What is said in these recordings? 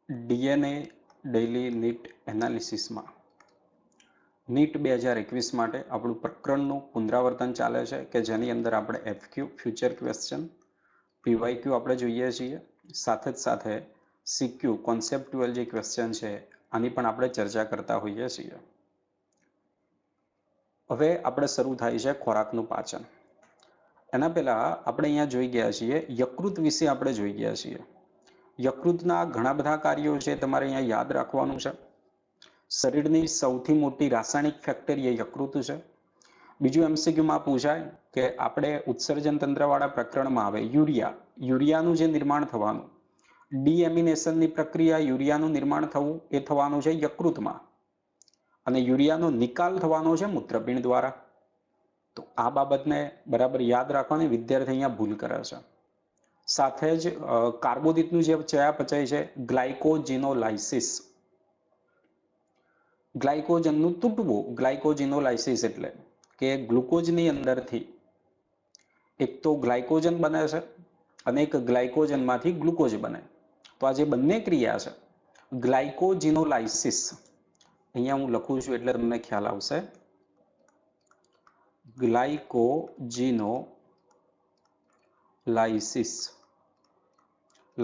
DNA daily NEET એનાલિસિસમાં NEET 2021 માટે આપણું પ્રકરણનું પુનરાવર્તન ચાલે છે કે જેની અંદર આપણે એફક્યુ ફ્યુચર ક્વેશ્ચન, પીવાયક્યુ આપણે જોઈએ છીએ, સાથે જ સાથે સીક્યુ કોન્સેપ્ટ્યુઅલ જે ક્વેશ્ચન છે આની પણ આપણે ચર્ચા કરતા હોઈએ છીએ. હવે આપણે શરૂ થાય છે ખોરાકનું પાચન. એના પહેલા આપણે અહીંયા જોઈ ગયા છીએ યકૃત વિશે આપણે જોઈ ગયા છીએ. યકૃતના ઘણા બધા કાર્યો છે તમારે અહીંયા યાદ રાખવાનું છે. શરીરની સૌથી મોટી રાસાયણિક ફેક્ટરી એ યકૃત છે. બીજું એમસીક્યુમાં પૂછાય કે આપણે ઉત્સર્જન તંત્રવાળા પ્રકરણમાં આવે યુરિયાનું જે નિર્માણ થવાનું, ડીએમિનેશનની પ્રક્રિયા યુરિયાનું નિર્માણ થવું એ થવાનું છે યકૃતમાં અને યુરિયાનો નિકાલ થવાનો છે મૂત્રપિંડ દ્વારા. તો આ બાબતને બરાબર યાદ રાખવાની વિદ્યાર્થી અહીંયા ભૂલ કરે છે. સાથે જ કાર્બોદિતનું જે ચયાપચય છે ગ્લાયકોજીનોલાઇસિસ, ગ્લાયકોજનનું તૂટવું. ગ્લાયકોજીનોલાઇસિસ એટલે કે ગ્લુકોઝની અંદરથી એક તો ગ્લાયકોજન બને છે અને એક ગ્લાયકોજનમાંથી ગ્લુકોઝ બને. તો આ જે બંને ક્રિયા છે ગ્લાયકોજીનોલાઇસિસ, અહીંયા હું લખું છું એટલે તમને ખ્યાલ આવશે. ગ્લાયકોજીનોલાઇસિસ,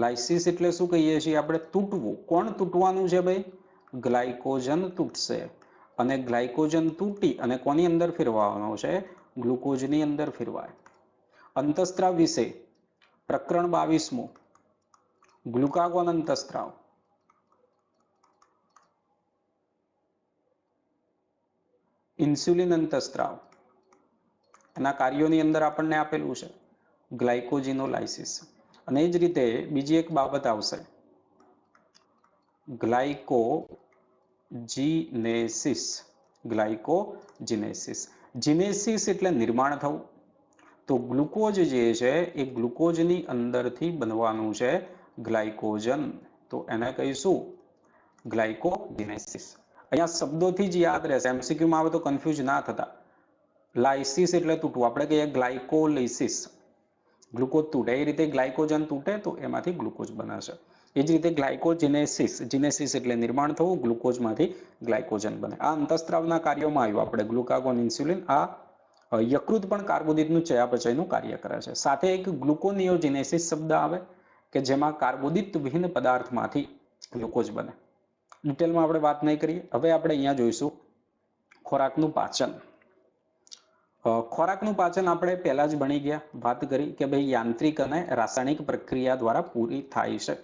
લાઇસિસ એટલે શું કહીએ છીએ આપણે? તૂટવું. કોણ તૂટવાનું છે ભાઈ? ગ્લાયકોજન તૂટશે અને ગ્લાયકોજન તૂટી અને કોની અંદર ફેરવાનો છે? ગ્લુકોઝની અંદર ફેરવાય. અંતઃસ્ત્રાવ વિશે પ્રકરણ 22મું ગ્લુકાગોન અંતઃસ્ત્રાવ. ઇન્સ્યુલિન અંતઃસ્ત્રાવ, એના કાર્યોની અંદર આપણને આપેલું છે ગ્લાયકોજીનોલાઇસિસ. અને એ જ રીતે બીજી એક બાબત આવશે ગ્લાયકોજીનેસિસ. ગ્લાયકોજીનેસિસ, જીનેસિસ એટલે નિર્માણ થવું. તો ગ્લુકોઝ જે છે એ ગ્લુકોઝની અંદરથી બનવાનું છે ગ્લાયકોજન. તો એને કહીશું ગ્લાયકોજીનેસિસ. અહીંયા શબ્દોથી જ યાદ રહેશે, એમસીક્યુમાં આવે તો કન્ફ્યુઝ ના થતા. લાઇસિસ એટલે તૂટવું, આપણે કહીએ ગ્લાયકોલિસિસ, ગ્લુકોઝ તૂટે. એ રીતે ગ્લાયકોજન તૂટે તો એમાંથી ગ્લુકોઝ બને છે. એ જ રીતે ગ્લાયકોજીનેસિસ, જીનેસિસ એટલે નિર્માણ થવું, ગ્લુકોઝમાંથી ગ્લાયકોજન બને. આ અંતઃસ્ત્રાવના કાર્યોમાં આવ્યું આપણે ગ્લુકાગોન, ઇન્સ્યુલિન. આ યકૃત પણ કાર્બોદિતનું ચયાપચયનું કાર્ય કરે છે. સાથે એક ગ્લુકોનિયોજિનેસિસ શબ્દ આવે કે જેમાં કાર્બોદિત વિહીન પદાર્થમાંથી ગ્લુકોઝ બને. ડિટેલમાં આપણે વાત નહીં કરીએ. હવે આપણે અહીંયા જોઈશું ખોરાકનું પાચન. ખોરાકનું પાચન આપણે પહેલા જ ભણી ગયા, વાત કરી કે ભાઈ યાંત્રિક અને રાસાયણિક પ્રક્રિયા દ્વારા પૂરી થાય છે.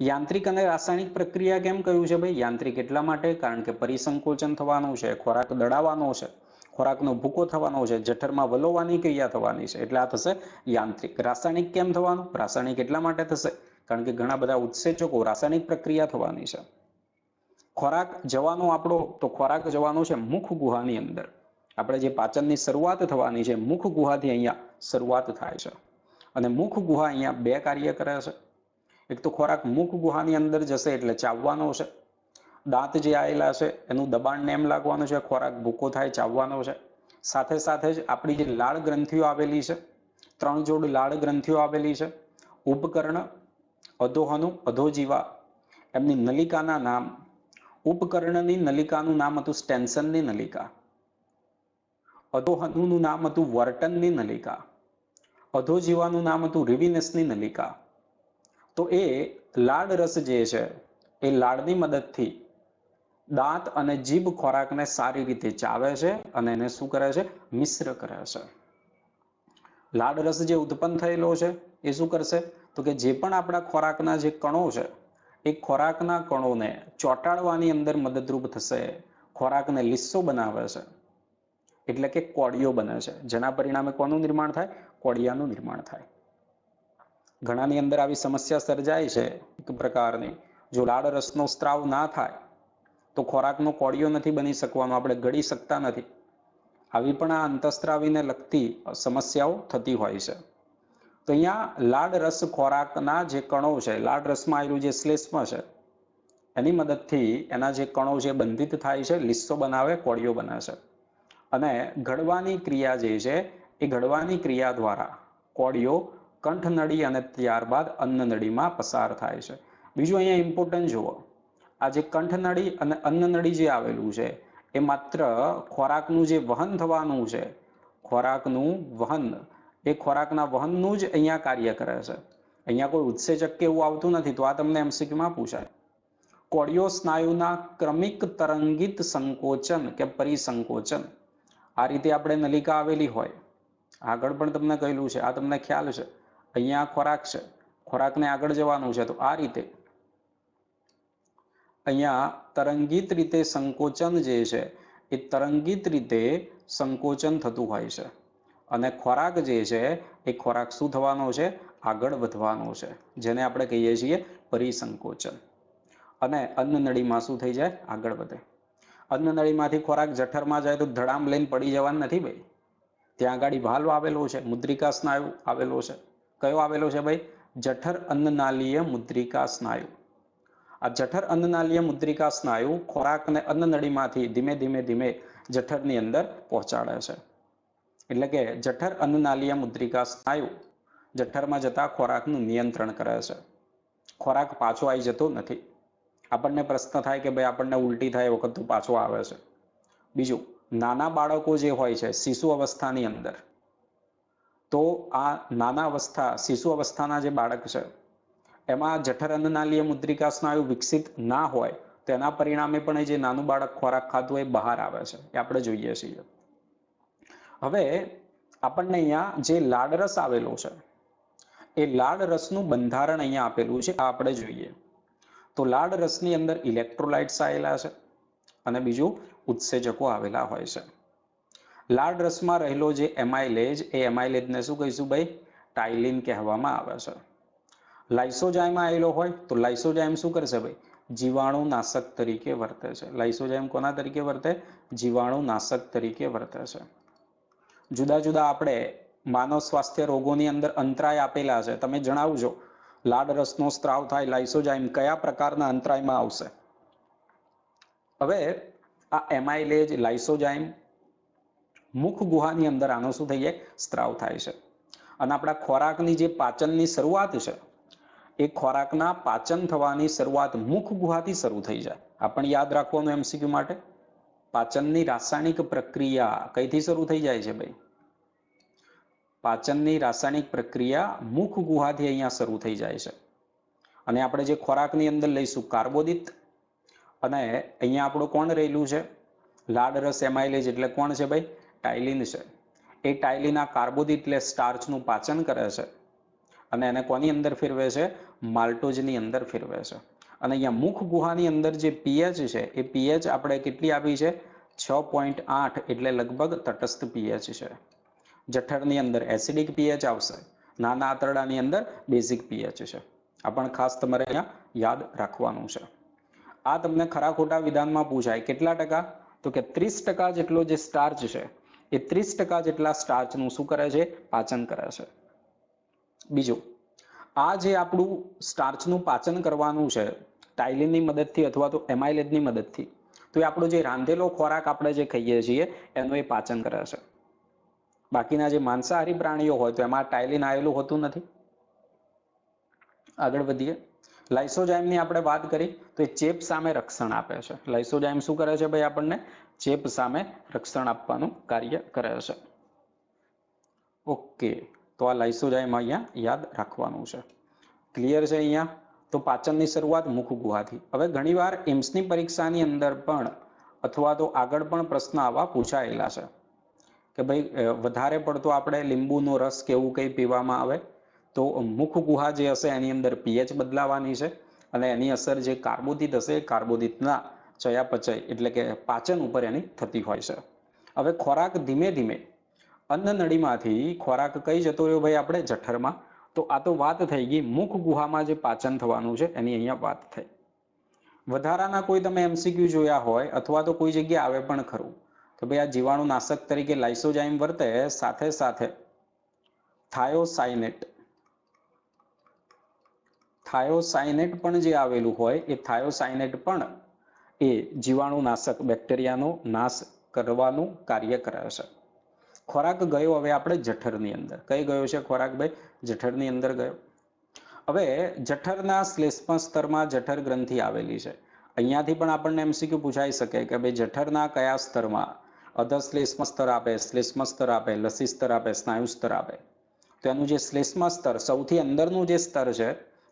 યાંત્રિક અને રાસાયણિક પ્રક્રિયા કેમ કહ્યું છે ભાઈ? યાંત્રિક એટલા માટે કારણ કે પરિસંકોચન થવાનું છે, ખોરાક દળાવવાનો છે, ખોરાકનો ભૂકો થવાનો છે, જઠરમાં વલોવાની ક્રિયા થવાની છે, એટલે આ થશે યાંત્રિક. રાસાયણિક કેમ થવાનું? રાસાયણિક એટલા માટે થશે કારણ કે ઘણા બધા ઉત્સેચકો, રાસાયણિક પ્રક્રિયા થવાની છે. ખોરાક જવાનો આપણો, તો ખોરાક જવાનો છે મુખ ગુહાની અંદર. આપણે જે પાચનની શરૂઆત થવાની છે મુખ ગુહાથી અહીંયા શરૂઆત થાય છે અને મુખ ગુહા અહીંયા બે કાર્ય કરે છે. એક તો ખોરાક મુખ ગુહાની અંદર જશે એટલે ચાવવાનો છે. દાંત જે આવેલા છે એનું દબાણને એમ લાગવાનું છે, ખોરાક ભૂકો થાય, ચાવવાનો છે. સાથે સાથે જ આપણી જે લાળ ગ્રંથિઓ આવેલી છે, 3 જોડ લાળ ગ્રંથિઓ આવેલી છે. ઉપકર્ણ, અધોહનુ, અધોજીવા, એમની નલિકાના નામ. ઉપકર્ણની નલિકાનું નામ હતું સ્ટેન્સનની નલિકા. અધોહનુનું નામ હતું વર્ટનની નલિકા. અધોજીવાનું નામ હતું રિવિનસની નલિકા. તો એ લાળ રસ જે છે એ લાળની મદદથી દાંત અને જીભ ખોરાકને સારી રીતે ચાવે છે અને એને શું કરે છે? મિશ્ર કરે છે. લાળ રસ જે ઉત્પન્ન થયેલો છે એ શું કરશે? તો કે જે પણ આપણા ખોરાકના જે કણો છે એ ખોરાકના કણોને ચોંટાડવાની અંદર મદદરૂપ થશે, ખોરાકને લીસો બનાવે છે, એટલે કે કોળિયો બને છે, જેના પરિણામે કોનું નિર્માણ થાય? કોળિયાનું નિર્માણ થાય. ઘણાની અંદર આવી સમસ્યા સર્જાય છે એક પ્રકારની. જો લાળ રસનો સ્ત્રાવ ના થાય તો ખોરાકનો કોળિયો નથી બની શકવાનો, આપણે ગળી શકતા નથી. આવી પણ આ અંતઃસ્ત્રાવીને લગતી સમસ્યાઓ થતી હોય છે. તો અહીંયા લાળ રસ ખોરાકના જે કણો છે, લાળ રસમાં આવેલું જે શ્લેષ્મ છે એની મદદથી એના જે કણો છે બંધિત થાય છે, લીસો બનાવે, કોળિયો બને છે. અને ઘડવાની ક્રિયા જે છે એ ઘડવાની ક્રિયા દ્વારા કોળિયો કંઠનળી અને ત્યારબાદ અન્નનળીમાં પસાર થાય છે. બીજું અહીંયા ઇમ્પોર્ટન્ટ જુઓ, આ જે કંઠનળી અને અન્નનળી જે આવેલું છે એ માત્ર ખોરાકનું જે વહન થવાનું છે, ખોરાકનું વહન, એ ખોરાકના વહનનું જ અહીંયા કાર્ય કરે છે. અહીંયા કોઈ ઉત્સેચક કે એવું આવતું નથી. તો આ તમને એમસીક્યુમાં પૂછાય. કોડિયો સ્નાયુના ક્રમિક તરંગિત સંકોચન કે પરિસંકોચન, આ રીતે આપણે નલિકા આવેલી હોય, આગળ પણ તમને કહેલું છે, આ તમને ખ્યાલ છે. અહીંયા ખોરાક છે, ખોરાકને આગળ જવાનું છે, તો આ રીતે અહીંયા તરંગિત રીતે સંકોચન જે છે એ તરંગિત રીતે સંકોચન થતું હોય છે. અને ખોરાક જે છે એ ખોરાક શું થવાનો છે? આગળ વધવાનો છે, જેને આપણે કહીએ છીએ પરિસંકોચન. અને અન્નનળીમાં શું થઈ જાય? આગળ વધે. અન્નનળીમાંથી ખોરાક જઠરમાં જાય તો ધડામ લઈને પડી જવાનું નથી ભાઈ. ત્યાં આગળ વાલ્વ આવેલો છે, મુદ્રિકા સ્નાયુ આવેલો છે. કયો આવેલો છે ભાઈ? જઠર અન્નનાલીય મુદ્રિકા સ્નાયુ. આ જઠર અન્નનાલીય મુદ્રિકા સ્નાયુ ખોરાકને અન્નનળીમાંથી ધીમે ધીમે ધીમે જઠરની અંદર પહોંચાડે છે. એટલે કે જઠર અન્નનાલીય મુદ્રિકા સ્નાયુ જઠરમાં જતા ખોરાકનું નિયંત્રણ કરે છે. ખોરાક પાછો આવી જતો નથી. આપણને પ્રશ્ન થાય કે ભાઈ આપણને ઉલટી થાય વખત તો પાછો આવે છે. બીજું, નાના બાળકો જે હોય છે શિશુ અવસ્થાની અંદર, તો આ નાના અવસ્થા, શિશુ અવસ્થાના જે બાળક છે એમાં જઠર અન્નનાલીય મુદ્રિકા સ્નાયુ વિકસિત ના હોય, તો એના પરિણામે પણ જે નાનું બાળક ખોરાક ખાતું હોય બહાર આવે છે, એ આપણે જોઈએ છીએ. હવે આપણને અહીંયા જે લાળરસ આવેલો છે એ લાળરસનું બંધારણ અહીંયા આપેલું છે, આ આપણે જોઈએ. તો લાળરસની અંદર ઇલેક્ટ્રોલાઇટ્સ આવેલા છે અને બીજું ઉત્સેચકો આવેલા હોય છે. લાળરસમાં રહેલો જે એમાઇલેજ, એ એમાઇલેજને શું કહીશું ભાઈ? ટાઇલિન કહેવામાં આવે છે. લાઇસોજાઇમમાં આવેલો હોય તો લાઇસોજાઇમ શું કરશે ભાઈ? જીવાણુનાશક તરીકે વર્તે છે. લાઇસોજાઇમ કોના તરીકે વર્તે? જીવાણુનાશક તરીકે વર્તે છે. જુદા જુદા આપણે માનવ સ્વાસ્થ્ય રોગોની અંદર અંતરાય આપેલા છે. તમે જણાવજો, લાળરસનો સ્ત્રાવ થાય, લાઇસોજાઇમ કયા પ્રકારના અંતરાયમાં આવશે? હવે આ એમાઇલેજ, લાઇસોજાઇમ મુખ ગુહાની અંદર આનો શું થઈ જાય? સ્ત્રાવ થાય છે. અને આપણા ખોરાકની જે પાચનની શરૂઆત છે, એ ખોરાકના પાચન થવાની શરૂઆત મુખ ગુહાથી શરૂ થઈ જાય. આપણે યાદ રાખવાનું એમસીક્યુ માટે, પાચનની રાસાયણિક પ્રક્રિયા કઈથી શરૂ થઈ જાય છે ભાઈ? પાચનની રાસાયણિક પ્રક્રિયા મુખ ગુહાથી અહીંયા શરૂ થઈ જાય છે. અને આપણે જે ખોરાકની અંદર લઈશું કાર્બોદિત, અને અહીંયા આપણું કોણ રહેલું છે? લાળરસ એમાઇલેજ એટલે કોણ છે ભાઈ? ટાઇલિન છે. એ ટાઇલિન આ કાર્બોદિત એટલે સ્ટાર્ચનું પાચન કરે છે અને એને કોની અંદર ફેરવે છે? માલ્ટોજની અંદર ફેરવે છે. અને અહીંયા મુખ ગુહાની અંદર જે પીએચ છે, એ પીએચ આપણે કેટલી આપી છે? 6.8, એટલે લગભગ તટસ્થ પીએચ છે. જઠરની અંદર એસિડિક પીએચ આવશે, નાના આંતરડાની અંદર બેઝિક પીએચ છે. આ પણ ખાસ તમારે અહીંયા યાદ રાખવાનું છે. આ તમને ખરા ખોટા વિધાનમાં પૂછાય. કેટલા ટકા? તો કે 30% જેટલો જે સ્ટાર્ચ છે એ 30% જેટલા સ્ટાર્ચનું શું કરે છે? પાચન કરે છે. બીજું, આ જે આપણું સ્ટાર્ચનું પાચન કરવાનું છે ટાઇલિનની મદદથી અથવા તો એમાઇલેજની મદદથી, તો એ આપણો જે રાંધેલો ખોરાક આપણે જે ખાઈએ છીએ એનું એ પાચન કરે છે. બાકીના જે માંસાહારી પ્રાણીઓ હોય તો એમાં ટાઇલિન આવેલું હોતું નથી. આગળ વધીએ. લાઇસોજાઇમની આપણે વાત કરી તો એ ચેપ સામે રક્ષણ આપે છે. લાઇસોજાઇમ શું કરે છે ભાઈ? આપણને ચેપ સામે રક્ષણ આપવાનું કાર્ય કરે છે. ઓકે, તો આ લાઇસોજાઇમ અહીંયા યાદ રાખવાનું છે. ક્લિયર છે અહીંયા? તો પાચનની શરૂઆત મુખ ગુહાથી. હવે ઘણીવાર એમ્સની પરીક્ષાની અંદર પણ અથવા તો આગળ પણ પ્રશ્ન આવા પૂછાયેલા છે કે ભાઈ વધારે પડતો આપણે લીંબુનો રસ કે એવું કંઈ પીવામાં આવે તો મુખ ગુહા જે હશે એની અંદર પીએચ બદલાવાની છે અને એની અસર જે કાર્બોદિત હશે એ કાર્બોદિતના ચયાપચય એટલે કે પાચન ઉપર એની થતી હોય છે. હવે ખોરાક ધીમે ધીમે અન્નનળીમાંથી ખોરાક કઈ જતો રહ્યો ભાઈ? આપણે જઠરમાં. તો આ તો વાત થઈ ગઈ મુખ ગુહામાં જે પાચન થવાનું છે એની અહીંયા વાત થઈ. વધારાના કોઈ તમે એમસીક્યુ જોયા હોય અથવા તો કોઈ જગ્યાએ આવે પણ ખરું કે ભાઈ આ જીવાણુનાશક તરીકે લાઇસોજાઇમ વર્તે, સાથે સાથે થાયોસાઇનેટ પણ જે આવેલું હોય એ થાયોસાઇનેટ પણ એ જીવાણુનાશક બેક્ટેરિયાનો નાશ કરવાનું કાર્ય કરે છે. ખોરાક ગયો હવે આપણે જઠરની અંદર. કઈ ગયો છે ખોરાક ભાઈ? જઠરની અંદર ગયો. હવે જઠરના શ્લેષ્મ સ્તરમાં જઠર ગ્રંથિ આવેલી છે. અહીંયાથી પણ આપણને એમસીક્યુ પૂછાઈ શકે કે ભાઈ જઠરના કયા સ્તરમાં અધશ્લેષ્મ સ્તર આપે, શ્લેષ્મ સ્તર આપે, લસી સ્તર આપે, સ્નાયુ સ્તર આપે. તો એનું જે શ્લેષ્મ સ્તર સૌથી અંદરનું જે સ્તર છે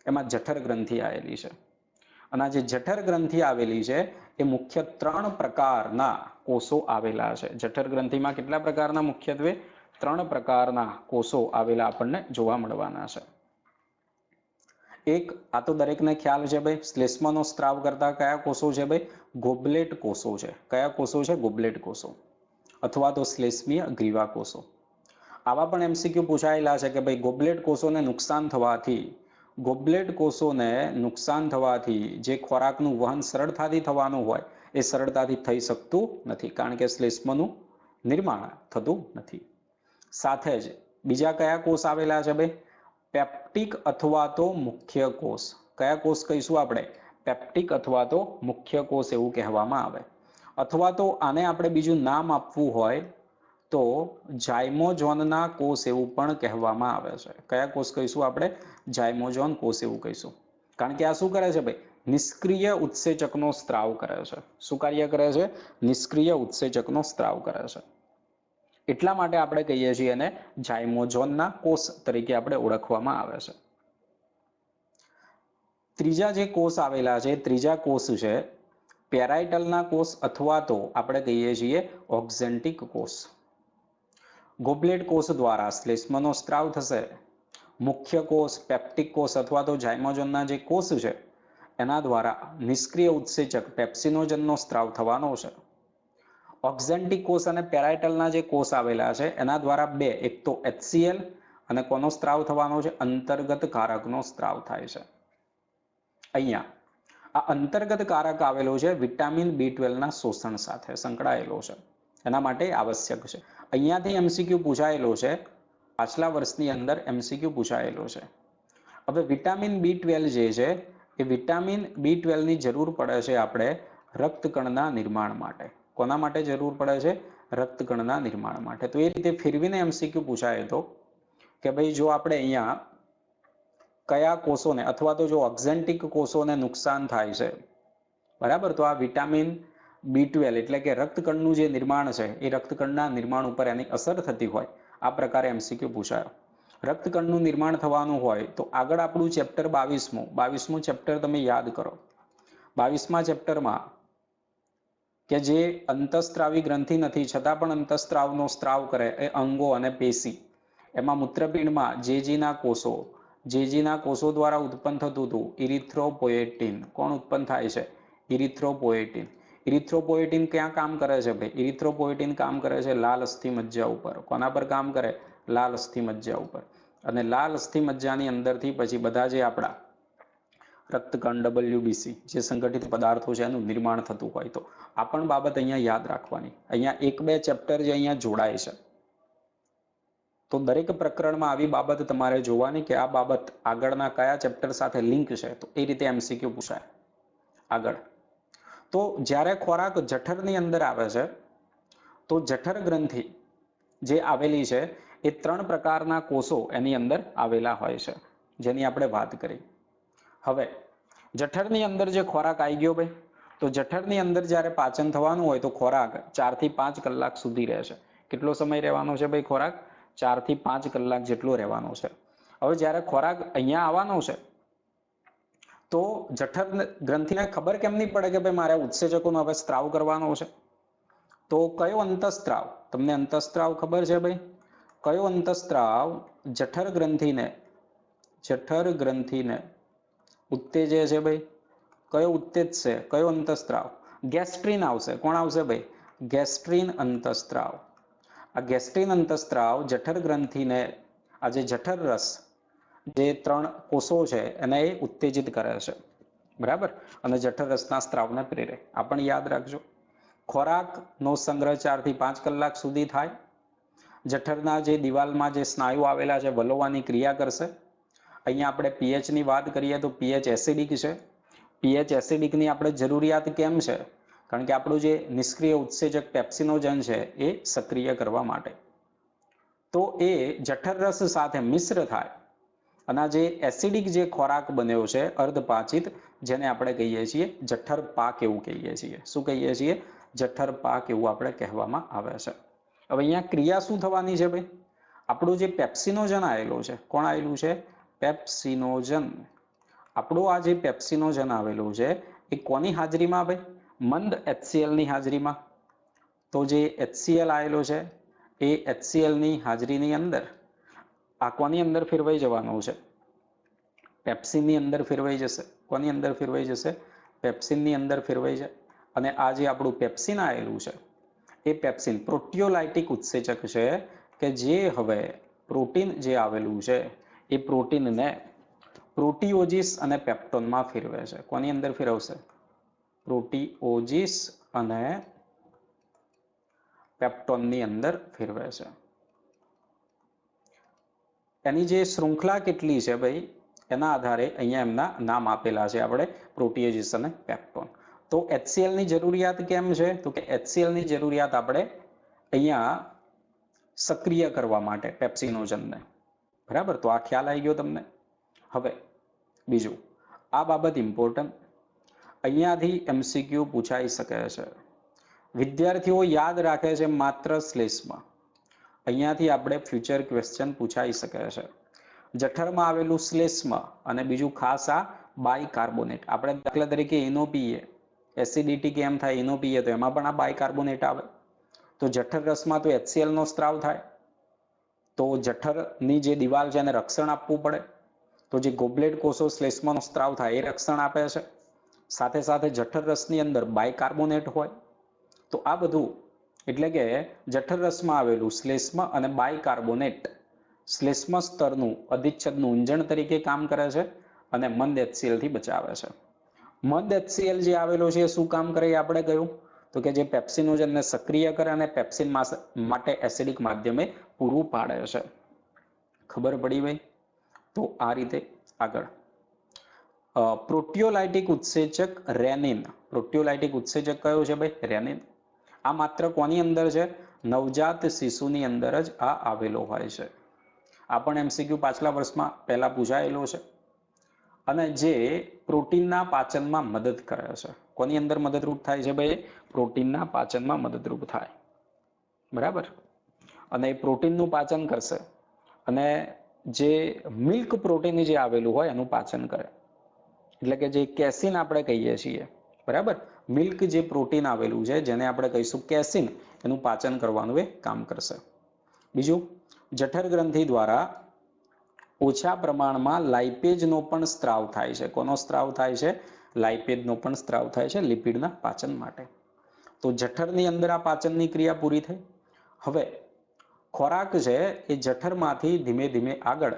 એમાં જઠર ગ્રંથિ આવેલી છે. અને આ જે જઠર ગ્રંથિ આવેલી છે એ મુખ્ય 3 પ્રકારના કોષો આવેલા છે. જઠર ગ્રંથિમાં કેટલા પ્રકારના? મુખ્યત્વે 3 પ્રકારના કોષો આવેલા આપણને જોવા મળવાના છે. એક, આ તો દરેકને ખ્યાલ છે ભાઈ, શ્લેષ્મનો સ્ત્રાવ કરતા કયા કોષો છે ભાઈ? ગોબલેટ કોષો છે. કયા કોષો છે? ગોબલેટ કોષો અથવા તો શ્લેષ્મીય ગ્રીવા કોષો. આવા પણ એમસીક્યુ પૂછાયેલા છે કે ભાઈ ગોબલેટ કોષોને નુકસાન થવાથી જે ખોરાકનું વહન સરળતાથી થવાનું હોય એ સરળતાથી થઈ શકતું નથી, કારણ કે શ્લેષ્મનું નિર્માણ થતું નથી. સાથે જ બીજા કયા કોષ આવેલા છે ભાઈ? પેપ્ટિક અથવા તો મુખ્ય કોષ. કયા કોષ કહીશું આપણે? પેપ્ટિક અથવા તો મુખ્ય કોષ એવું કહેવામાં આવે. અથવા તો આને આપણે બીજું નામ આપવું હોય તો ઝાયમોઝોનના કોષ એવું પણ કહેવામાં આવે છે. કયા કોષ કહીશું આપણે? ઝાયમોઝોન કોષ એવું કહીશું. કારણ કે આ શું કરે છે ભાઈ? નિષ્ક્રિય ઉત્સેચકનો સ્ત્રાવ કરે છે. શું કાર્ય કરે છે? નિષ્ક્રિય ઉત્સેચકનો સ્ત્રાવ કરે છે. એટલા માટે આપણે કહીએ છીએ એને ઝાયમોઝોનના કોષ તરીકે આપણે ઓળખવામાં આવે છે. ત્રીજા જે કોષ આવેલા છે, ત્રીજા કોષ છે પેરાઇટલના કોષ અથવા તો આપણે કહીએ છીએ ઓક્ઝેન્ટિક કોષ. ગોબલેટ કોષ દ્વારા શ્લેષ્મનો સ્ત્રાવ થશે. મુખ્ય કોષ, પેપ્ટિક કોષ અથવા તો ઝાયમોઝોનના જે કોષ છે એના દ્વારા નિષ્ક્રિય ઉત્સેચક પેપ્સિનોજનનો સ્ત્રાવ થવાનો છે. ઓક્ઝેન્ટિક કોષ અને પેરાઇટલના જે કોષ આવેલા છે એના દ્વારા બે, એક તો HCl અને કોનો સ્ત્રાવ થવાનો છે? અંતર્ગત કારકનો સ્ત્રાવ થાય છે. અહીંયા આ અંતર્ગત કારક આવેલો છે વિટામિન B12ના શોષણ સાથે સંકળાયેલો છે, એના માટે આવશ્યક છે. અહીંયાથી એમસીક્યુ પૂછાયેલો છે, પાછલા વર્ષની અંદર એમસીક્યુ પૂછાયેલો છે. હવે વિટામિન B12 જે છે એ વિટામિન B12ની જરૂર પડે છે આપણે રક્તકણના નિર્માણ માટે. કોના માટે જરૂર પડે છે? રક્તકણના નિર્માણ માટે. તો એ રીતે ફેરવીને એમસીક્યુ પૂછાય તો કે ભાઈ જો આપણે અહીંયા કયા કોષોને અથવા તો જો ઓક્ઝેન્ટિક કોષોને નુકસાન થાય છે, બરાબર, તો આ વિટામિન B12 એટલે કે રક્તકણનું જે નિર્માણ છે એ રક્તકણના નિર્માણ ઉપર એની અસર થતી હોય, આ પ્રકારે એમસીક્યુ પૂછાયો. રક્તકણનું નિર્માણ થવાનું હોય તો આગળ આપણું ચેપ્ટર 22મું ચેપ્ટર તમે યાદ કરો. 22મા ચેપ્ટરમાં કે જે અંતઃસ્ત્રાવી ગ્રંથિ નથી છતાં પણ અંતઃસ્ત્રાવનો સ્ત્રાવ કરે એ અંગો અને પેશી, એમાં મૂત્રપિંડમાં જેજીના કોષો દ્વારા ઉત્પન્ન થતું હતું ઇરિથ્રોપોએટિન. કોણ ઉત્પન્ન થાય છે? ઇરિથ્રોપોએટિન. ઇરિથ્રોપોએટિન ક્યાં કામ કરે છે ભાઈ? ઇરિથ્રોપોએટિન કામ કરે છે લાલ અસ્થિમજ્જા ઉપર. કોના પર કામ કરે? લાલ અસ્થિમજ્જા ઉપર. અને લાલ અસ્થિમજ્જાની અંદરથી પછી બધા જે આપણા રક્તકણ WBC જે સંગઠિત પદાર્થો છે એનું નિર્માણ થતું હોય. તો આ પણ બાબત અહીંયા યાદ રાખવાની. અહીંયા 1-2 ચેપ્ટર જે અહીંયા જોડાય છે, તો દરેક પ્રકરણમાં આવી બાબત તમારે જોવાની કે આ બાબત આગળના કયા ચેપ્ટર સાથે લિંક છે. તો એ રીતે એમસીક્યુ પૂછાય. આગળ તો જ્યારે ખોરાક જઠરની અંદર આવે છે તો જઠર ગ્રંથિ જે આવેલી છે એ 3 પ્રકારના કોષો એની અંદર આવેલા હોય છે, જેની આપણે વાત કરી. હવે જઠરની અંદર જે ખોરાક આવી ગયો ભાઈ, તો જઠરની અંદર જ્યારે પાચન થવાનું હોય તો ખોરાક 4 થી 5 કલાક સુધી રહેશે. કેટલો સમય રહેવાનો છે ભાઈ? ખોરાક 4 થી 5 કલાક જેટલો રહેવાનો છે. હવે જ્યારે ખોરાક અહીંયા આવવાનો છે તો જઠર ગ્રંથિને ખબર કેમ નહીં પડે કે ભાઈ મારે ઉત્સેચકોનો હવે સ્ત્રાવ કરવાનો છે? તો કયો અંતઃસ્ત્રાવ? તમને અંતઃસ્ત્રાવ ખબર છે ભાઈ? કયો અંતઃસ્ત્રાવ જઠર ગ્રંથિને ઉત્તેજે છે ભાઈ? કયો ઉત્તેજશે? કયો અંતઃસ્ત્રાવ? ગેસ્ટ્રીન આવશે. કોણ આવશે ભાઈ? ગેસ્ટ્રીન અંતઃસ્ત્રાવ. આ ગેસ્ટ્રીન અંતઃસ્ત્રાવ જઠર ગ્રંથિને, આ જે જઠર રસ જે 3 કોષો છે એને એ ઉત્તેજિત કરે છે, બરાબર, અને જઠર રસના સ્ત્રાવને પ્રેરે. આ પણ યાદ રાખજો. ખોરાકનો સંગ્રહ 4 થી 5 કલાક સુધી થાય. જઠરના જે દિવાલમાં જે સ્નાયુ આવેલા છે વલોવાની ક્રિયા કરશે. અહીંયા આપણે પીએચની વાત કરીએ તો પીએચ એસિડિક છે. પીએચ એસિડિકની આપણે જરૂરિયાત કેમ છે? કારણ કે આપણું જે નિષ્ક્રિય ઉત્સેચક પેપ્સિનોજન છે એ સક્રિય કરવા માટે. તો એ જઠર રસ સાથે મિશ્ર થાય અને આ જે એસિડિક જે ખોરાક બન્યો છે અર્ધપાચિત, જેને આપણે કહીએ છીએ જઠર પાક એવું કહીએ છીએ. શું કહીએ છીએ? જઠર પાક એવું આપણે કહેવામાં આવે છે. હવે અહીંયા ક્રિયા શું થવાની છે ભાઈ? આપણું જે પેપ્સિનોજન આવેલું છે, કોણ આવેલું છે? પેપ્સિનોજન. આપણું આ જે પેપ્સિનોજન આવેલું છે એ કોની હાજરીમાં ભાઈ? મંદ HCl ની હાજરીમાં. તો જે HCl આવેલો છે એ HCl ની હાજરીની અંદર આ કોની અંદર ફેરવાઈ જવાનું છે? પેપ્સિનની અંદર ફેરવાઈ જશે. કોની અંદર ફેરવાઈ જશે? પેપ્સિનની અંદર ફેરવાઈ જાય. અને આ જે આપણું પેપ્સિન આવેલું છે એ પેપ્સિન પ્રોટિયોલાઇટિક ઉત્સેચક છે કે જે હવે પ્રોટીન જે આવેલું છે એ પ્રોટીનને પ્રોટીઓજીસ અને પેપ્ટોનમાં ફેરવે છે. કોની અંદર ફેરવશે? પ્રોટીઓજીસ અને પેપ્ટોનની અંદર ફેરવે છે. એની જે શૃંખલા કેટલી છે ભાઈ, એના આધારે અહીંયા એમના નામ આપેલા છે આપણે, પ્રોટીઓજીસ અને પેપ્ટોન. તો HCl ની જરૂરિયાત કેમ છે? તો કે HCl ની જરૂરિયાત આપણે અહીંયા સક્રિય કરવા માટે પેપ્સિનોજનને. બરાબર, તો આ ખ્યાલ આવી ગયો તમને. હવે બીજું, આ બાબત ઇમ્પોર્ટન્ટ, અહીંયાથી MCQ પૂછાઈ શકે છે. વિદ્યાર્થીઓ યાદ રાખે છે માત્ર શ્લેષમાં. અહીંયાથી આપણે ફ્યુચર ક્વેશ્ચન પૂછાઈ શકે છે. જઠરમાં આવેલું શ્લેષમાં અને બીજું ખાસ આ બાયકાર્બોનેટ. આપણે દાખલા તરીકે એનો પીએ, એસિડિટી કેમ થાય એનો પીએ તો એમાં પણ આ બાયકાર્બોનેટ આવે. તો જઠર રસમાં તો HCl નો સ્ત્રાવ થાય, તો જઠરની જે દિવાલ છે એને રક્ષણ આપવું પડે. તો જે ગોબલેટ કોષો શ્લેષ્માનો સ્ત્રાવ થાય એ રક્ષણ આપે છે. સાથે સાથે જઠર રસની અંદર બાયકાર્બોનેટ હોય. તો આ બધું એટલે કે જઠર રસમાં આવેલું શ્લેષ્મ અને બાયકાર્બોનેટ શ્લેષ્મ સ્તરનું અધિચ્છદનું ઊંજણ તરીકે કામ કરે છે અને મંદ HCl થી બચાવે છે. મંદ HCl જે આવેલો છે એ શું કામ કરે એ આપણે કહ્યું, તો કે જે પેપ્સિનોજનને સક્રિય કરે અને પેપ્સિન માટે એસિડિક માધ્યમે પૂરું પાડે છે. ખબર પડી ભાઈ? તો આ રીતે આગળ પ્રોટિયોલાઇટિક ઉત્સેચક રેનિન. પ્રોટિયોલાઇટિક ઉત્સેચક કયો છે ભાઈ? રેનિન. આ માત્ર કોની અંદર છે? નવજાત શિશુની અંદર જ આ આવેલો હોય છે. આ પણ MCQ પાછલા વર્ષમાં પહેલા પૂછાયેલો છે. અને જે પ્રોટીનના પાચનમાં મદદ કરે છે. કોની અંદર મદદરૂપ થાય છે ભાઈ? પ્રોટીનના પાચનમાં મદદરૂપ થાય. બરાબર, અને એ પ્રોટીનનું પાચન કરશે અને જે મિલ્ક પ્રોટીન જે આવેલું હોય એનું પાચન કરે. એટલે કે જે કેસીન આપણે કહીએ છીએ, બરાબર, મિલ્ક જે પ્રોટીન આવેલું છે જેને આપણે કહીશું કેસીન, એનું પાચન કરવાનું એ કામ કરશે. બીજું, જઠર ગ્રંથિ દ્વારા ઓછા પ્રમાણમાં લાઇપેજનો પણ સ્ત્રાવ થાય છે. કોનો સ્ત્રાવ થાય છે? લાઇપેજનો પણ સ્ત્રાવ થાય છે લિપિડના પાચન માટે. તો જઠરની અંદર આ પાચનની ક્રિયા પૂરી થઈ. હવે ખોરાક છે એ જઠરમાંથી ધીમે ધીમે આગળ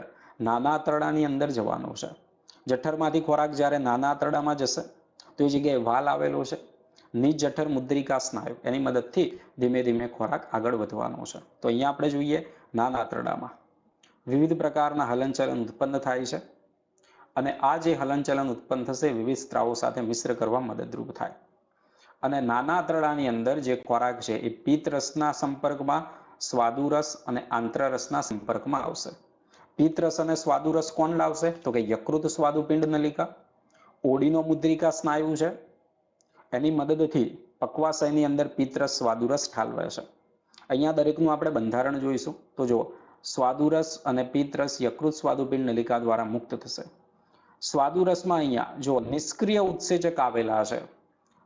નાના આંતરડાની અંદર જવાનો છે. જઠરમાંથી ખોરાક જ્યારે નાના આંતરડામાં જશે તો એ જગ્યાએ વાલ આવેલો છે, નિજ જઠર મુદ્રિકા સ્નાયુ, એની મદદથી ધીમે ધીમે ખોરાક આગળ વધવાનો છે. તો અહીંયા આપણે જોઈએ નાના આંતરડામાં વિવિધ પ્રકારના હલનચલન ઉત્પન્ન થાય છે અને આ જે હલનચલન ઉત્પન્ન થશે વિવિધ સ્ત્રાવો સાથે મિશ્ર કરવા મદદરૂપ થાય. અને નાના આંતરડાની અંદર જે ખોરાક છે એ પિત્ત રસના સંપર્કમાં, સ્વાદુરસ અને આંત્રરસના સંપર્કમાં આવશે. પિત્ત રસ અને સ્વાદુરસ કોણ લાવશે? તો કે યકૃત સ્વાદુપિંડ નલિકા, ઓડીનો મુદ્રિકા સ્નાયુ છે, એની મદદથી પક્વાશયની અંદર પિત્ત રસ સ્વાદુરસ ઠાલવે છે. અહીંયા દરેકનું આપણે બંધારણ જોઈશું. તો જુઓ, સ્વાદુરસ અને પિત્ત રસ યકૃત સ્વાદુપિંડ નલિકા દ્વારા મુક્ત થશે. સ્વાદુરસમાં અહીંયા જો નિષ્ક્રિય ઉત્સેચક આવેલા છે.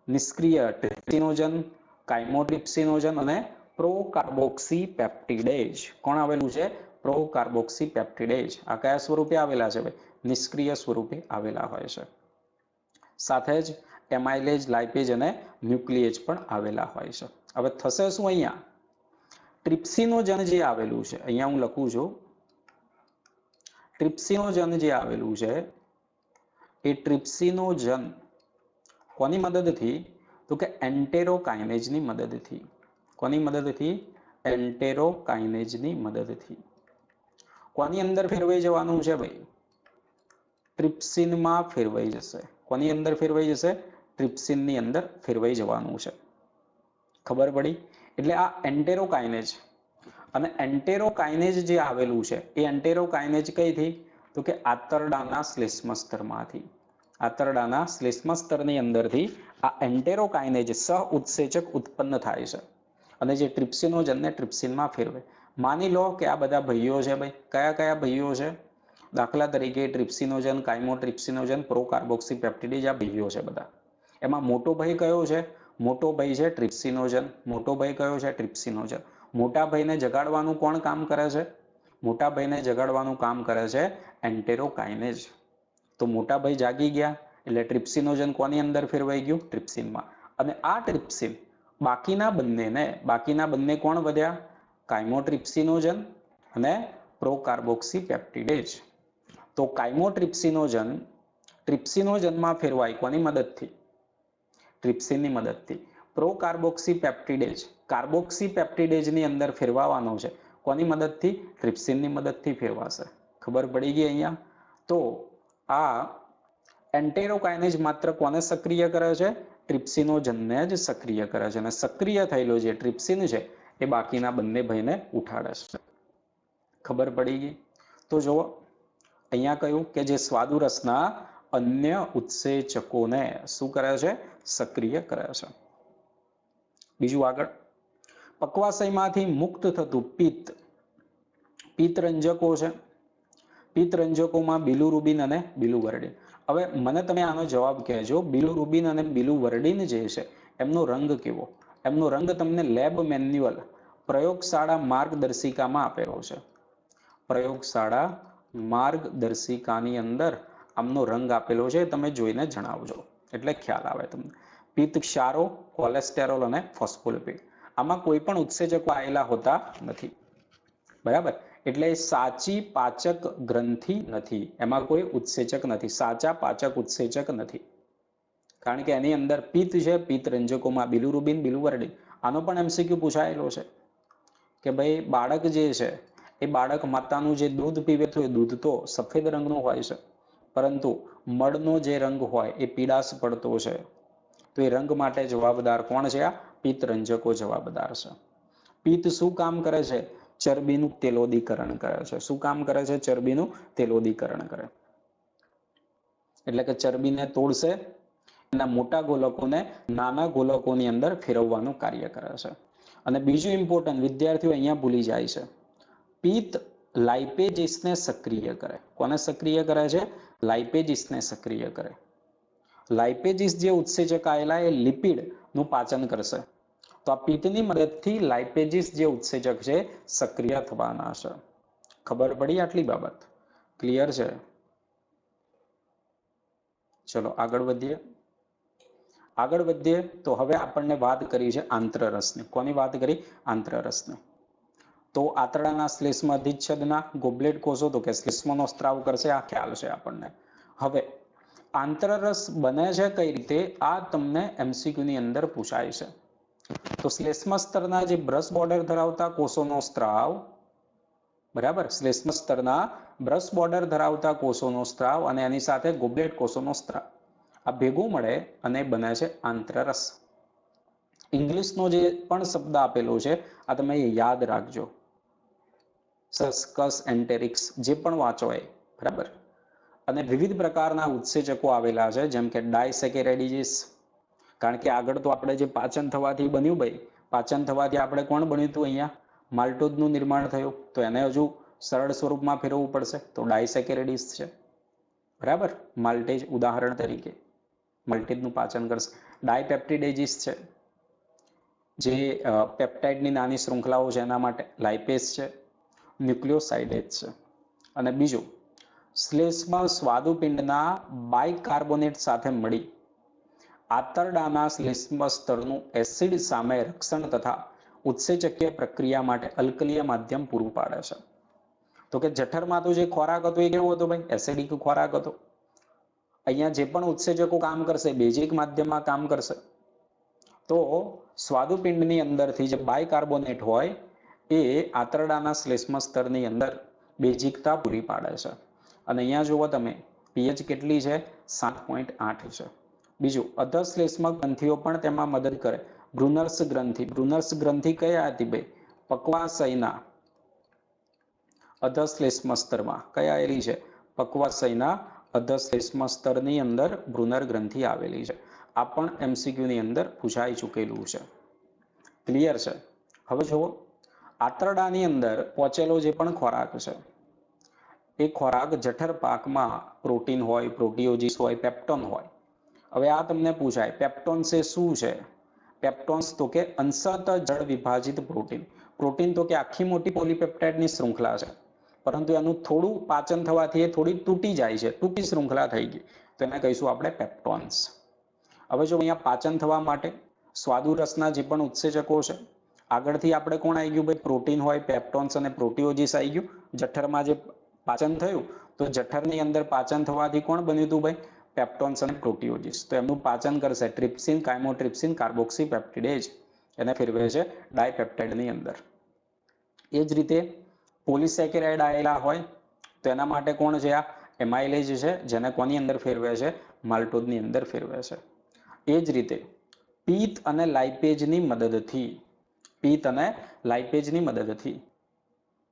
નિષ્ક્રિય ટ્રિપ્સિનોજન, કાઇમોટ્રિપ્સિનોજન અને પ્રોકાર્બોક્સીપેપ્ટિડેઝ. કોણ આવેલું છે? પ્રોકાર્બોક્સીપેપ્ટિડેઝ. આ કયા સ્વરૂપે આવેલા છે ભાઈ? નિષ્ક્રિય સ્વરૂપે આવેલા હોય છે. સાથે જ એમાઇલેજ, લાઇપેજ અને ન્યુક્લિએજ પણ આવેલા હોય છે. હવે થશે શું અહીંયા? ટ્રિપ્સિનોજન જે આવેલું છે, અહીંયા હું લખું છું, ટ્રિપ્સિનોજન જે આવેલું છે એ ટ્રિપ્સિનોજન કોની મદદથી? તો કે એન્ટેરોકાઇનેઝની મદદથી. કોની મદદથી? એન્ટેરોકાઇનેઝની મદદથી. કોની અંદર ફેરવાઈ જવાનું છે ભાઈ? ટ્રિપ્સિનમાં ફેરવાઈ જશે. કોની અંદર ફેરવાઈ જશે? ટ્રિપ્સિનની અંદર ફેરવાઈ જવાનું છે. ખબર પડી? એટલે આ એન્ટેરોકાઇનેઝ અને એન્ટેરોકાઇનેઝ જે આવેલું છે એ એન્ટેરોકાઇનેઝ કઈથી? તો કે આંતરડાના શ્લેષ્મ સ્તરમાંથી. આંતરડાના શ્લેષ્મ સ્તરની અંદરથી આ એન્ટેરોકાઇનેજ સહ ઉત્સેચક ઉત્પન્ન થાય છે અને જે ટ્રિપ્સિનોજનને ટ્રિપ્સિનમાં ફેરવે. માની લો કે આ બધા ભાઈઓ છે ભાઈ, કયા કયા ભાઈઓ છે? દાખલા તરીકે ટ્રિપ્સિનોજન, કાઇમોટ્રિપ્સિનોજન, પ્રોકાર્બોક્સી પેપ્ટિડેઝ, આ ભાઈઓ છે બધા. એમાં મોટો ભાઈ કયો છે? મોટો ભાઈ છે ટ્રિપ્સિનોજન. મોટો ભાઈ કયો છે? ટ્રિપ્સિનોજન. મોટા ભાઈને જગાડવાનું કોણ કામ કરે છે? મોટા ભાઈને જગાડવાનું કામ કરે છે એન્ટેરોકાઇનેજ. તો મોટા ભાઈ જાગી ગયા એટલે ટ્રિપ્સિનોજન કોની અંદર ફેરવાઈ ગયું? ટ્રિપ્સિનમાં. અને આ ટ્રિપ્સિન બાકીના બંને કોણ વધ્યા? કાઇમોટ્રિપ્સિનોજન અને પ્રોકાર્બોક્સી પેપ્ટિડેઝ. તો કાઇમોટ્રિપ્સિનોજન ટ્રિપ્સિનોજનમાં ફેરવાય કોની મદદથી? ટ્રિપ્સિનની મદદથી. પ્રોકાર્બોક્સી પેપ્ટિડેઝ કાર્બોક્સી પેપ્ટિડેઝની અંદર ફેરવાવાનો છે કોની મદદથી? ટ્રિપ્સિનની મદદથી ફેરવાશે. ખબર પડી ગઈ અહીંયા? તો આ એન્ટેરોકાઇનેજ માત્ર કોને સક્રિય કરે છે? ટ્રિપ્સિનોજનને જ સક્રિય કરે છે અને સક્રિય થયેલો જે ટ્રિપ્સિન છે એ બાકીના બંને ભાઈને ઉઠાડે છે. ખબર પડી ગઈ? તો જુઓ અહીંયા કહ્યું કે જે સ્વાદુરસના અન્ય ઉત્સેચકોને શું કરે છે? સક્રિય કરે છે. બીજું આગળ, પક્વાશયમાંથી મુક્ત થતું પિત્ત. પિત્તરંજકો છે. પિત્તરંજકોમાં બિલુરુબિન અને બિલુવર્ડિન. હવે મને તમે આનો જવાબ કહેજો, બિલુરુબિન અને બિલુવર્ડિન જે છે એમનો રંગ કેવો? એમનો રંગ તમને લેબ મેન્યુઅલ પ્રયોગશાળા માર્ગદર્શિકામાં આપેલો છે. પ્રયોગશાળા માર્ગદર્શિકાની અંદર આમનો રંગ આપેલો છે, તમે જોઈને જણાવજો એટલે ખ્યાલ આવે તમને. પિત્ત ક્ષારો, કોલેસ્ટેરોલ અને ફોસ્ફોલિપિડ. આમાં કોઈ પણ ઉત્સેચકો આવેલા હોતા નથી. બરાબર? એટલે સાચી પાચક ગ્રંથિ નથી, એમાં કોઈ ઉત્સેચક નથી, સાચા પાચક ઉત્સેચક નથી. કારણ કે એની અંદર પિત્ત છે, પિત્તરંજકોમાં બિલુરુબિન, બિલુવર્ડિન. આનો પણ એમસીક્યુ પૂછાયેલો છે કે ભાઈ બાળક જે છે એ બાળક માતાનું જે દૂધ પીવે તો એ દૂધ તો સફેદ રંગનું હોય છે, પરંતુ મળનો જે રંગ હોય એ પીળાશ પડતો છે. તો એ રંગ માટે જવાબદાર કોણ છે? આ પિત્તરંજકો જવાબદાર છે. પિત્ત શું કામ કરે છે? ચરબીનું તેલોદીકરણ કરે છે. શું કામ કરે છે? ચરબીનું તેલોદીકરણ કરે. એટલે કે ચરબીને તોડશે, એના મોટા ગોલકોને નાના ગોલકોની અંદર ફેરવવાનું કાર્ય કરે છે. અને બીજું ઇમ્પોર્ટન્ટ વિદ્યાર્થીઓ અહીંયા ભૂલી જાય છે, પિત્ત લાઇપેજીસને સક્રિય કરે. કોને સક્રિય કરે છે? લાઇપેજીસને સક્રિય કરે. લાઇપેજીસ જે ઉત્સેચક આવેલા એ લિપિડનું પાચન કરશે. તો આ પિત્તની મદદથી લાઇપેજીસ જે ઉત્સેચક છે સક્રિય થવાના છે. ખબર પડી આટલી બાબત? ક્લિયર છે? ચલો આગળ વધીએ. આગળ વધીએ તો હવે આપણને વાત કરી છે આંત્રરસની. કોની વાત કરી? આંત્રરસની. તો આંતરડાના શ્લેષ્મ અધિચ્છદના ગોબલેટ કોષો તો કે શ્લેષ્મનો સ્ત્રાવ કરશે, આ ખ્યાલ છે આપણને. હવે આંતરરસ બને છે કઈ રીતે? આ તમને એમસીક્યુ ની અંદર પૂછાય છે. તો શ્લેષ્મ સ્તરના જે બ્રશ બોર્ડર ધરાવતા કોષોનો સ્ત્રાવ, બરાબર, શ્લેષ્મ સ્તરના બ્રશ બોર્ડર ધરાવતા કોષોનો સ્ત્રાવ અને એની સાથે ગોબલેટ કોષોનો સ્ત્રાવ, આ ભેગું મળે અને બને છે આંતરરસ. ઇંગ્લિશનો જે પણ શબ્દ આપેલો છે આ તમે યાદ રાખજો, સસ્કસ એન્ટેરિક્સ, જે પણ વાંચો એ, બરાબર. અને વિવિધ પ્રકારના ઉત્સેચકો આવેલા છે, જેમ કે ડાયસેકેરેડિજીસ. કારણ કે આગળ તો આપણે જે પાચન થવાથી બન્યું ભાઈ, પાચન થવાથી આપણે કોણ બન્યું હતું? અહીંયા માલ્ટોઝનું નિર્માણ થયું. તો એને હજુ સરળ સ્વરૂપમાં ફેરવવું પડશે, તો ડાયસેકેરેડિસ છે, બરાબર. માલ્ટેજ ઉદાહરણ તરીકે મલ્ટીજનું પાચન કરશે. ડાયપેપ્ટિડેજીસ છે, જે પેપ્ટાઇડની નાની શૃંખલાઓ છે એના માટે. લાઇપેસ છે, ન્યુક્લિયોસાઇડેજ છે. અને બીજું, શ્લેષ્મ સ્વાદુપિંડના બાયકાર્બોનેટ સાથે મળી આંતરડાના શ્લેષ્મ સ્તરનું એસિડ સામે રક્ષણ તથા ઉત્સેચકીય પ્રક્રિયા માટે અલ્કલીય માધ્યમ પૂરું પાડે છે. તો કે જઠરમાં તો જે ખોરાક હતો એ કેવો હતો ભાઈ? એસિડિક ખોરાક હતો. અહીંયા જે પણ ઉત્સેચકો કામ કરશે બેઝિક માધ્યમમાં કામ કરશે. તો સ્વાદુપિંડની અંદરથી જે બાયકાર્બોનેટ હોય એ આંતરડાના શ્લેષ્મ સ્તરની અંદર બેઝિકતા પૂરી પાડે છે. અને અહીંયા જુઓ તમે પીએચ કેટલી છે? 7.8 છે. બીજું, અધશ્લેષ્મ ગ્રંથિઓ પણ તેમાં મદદ કરે. બ્રુનર્સ ગ્રંથિ. બ્રુનર્સ ગ્રંથિ કયા હતી ભાઈ? પક્વાશયના અધશ્લેષ્મ સ્તરમાં કયા આવેલી છે? પક્વાશયના અધશ્લેષ્મ સ્તરની અંદર ભ્રૂનર ગ્રંથિ આવેલી છે. આ પણ MCQ ની અંદર પૂછાઈ ચૂકેલું છે. ક્લિયર છે? હવે જુઓ, આંતરડાની અંદર પહોંચેલો જે પણ ખોરાક છે એ ખોરાક જઠર પાકમાં પ્રોટીન હોય, પ્રોટીઓજીસ હોય, પેપ્ટોન હોય. હવે આ તમને પૂછાય પેપ્ટોન્સ એ શું છે? પેપ્ટોન્સ તો કે અંશત જળ વિભાજિત પ્રોટીન. પ્રોટીન તો કે આખી મોટી પોલીપેપ્ટાઇડની શૃંખલા છે, પરંતુ એનું થોડું પાચન થવાથી એ થોડી તૂટી જાય છે, ટૂંકી શૃંખલા થઈ ગઈ, તો એને કહીશું આપણે પેપ્ટોન્સ. હવે જો અહીંયા પાચન થવા માટે સ્વાદુ રસના જે પણ ઉત્સેચકો છે, આગળથી આપણે કોણ આવી ગયું ભાઈ? પ્રોટીન હોય, પેપ્ટોન્સ અને પ્રોટીઓજીસ આવી ગયું. જઠરમાં જે પાચન થયું તો જઠરની અંદર પાચન થવાથી કોણ બન્યું હતું ભાઈ? પેપ્ટોન્સ અને પ્રોટીઓજીસ. તો એમનું પાચન કરશે ટ્રિપ્સિન, કાઇમોટ્રિપ્સિન, કાર્બોક્સીપેપ્ટિડેઝ, એને ફેરવે છે ડાયપેપ્ટાઇડની અંદર. એ જ રીતે પોલિસેકેરાઇડ આવેલા હોય તો એના માટે કોણ છે? આ એમાઇલેજ છે, જેને કોની અંદર ફેરવે છે? માલ્ટોઝની અંદર ફેરવે છે. એ જ રીતે પિત્ત અને લાઇપેજની મદદથી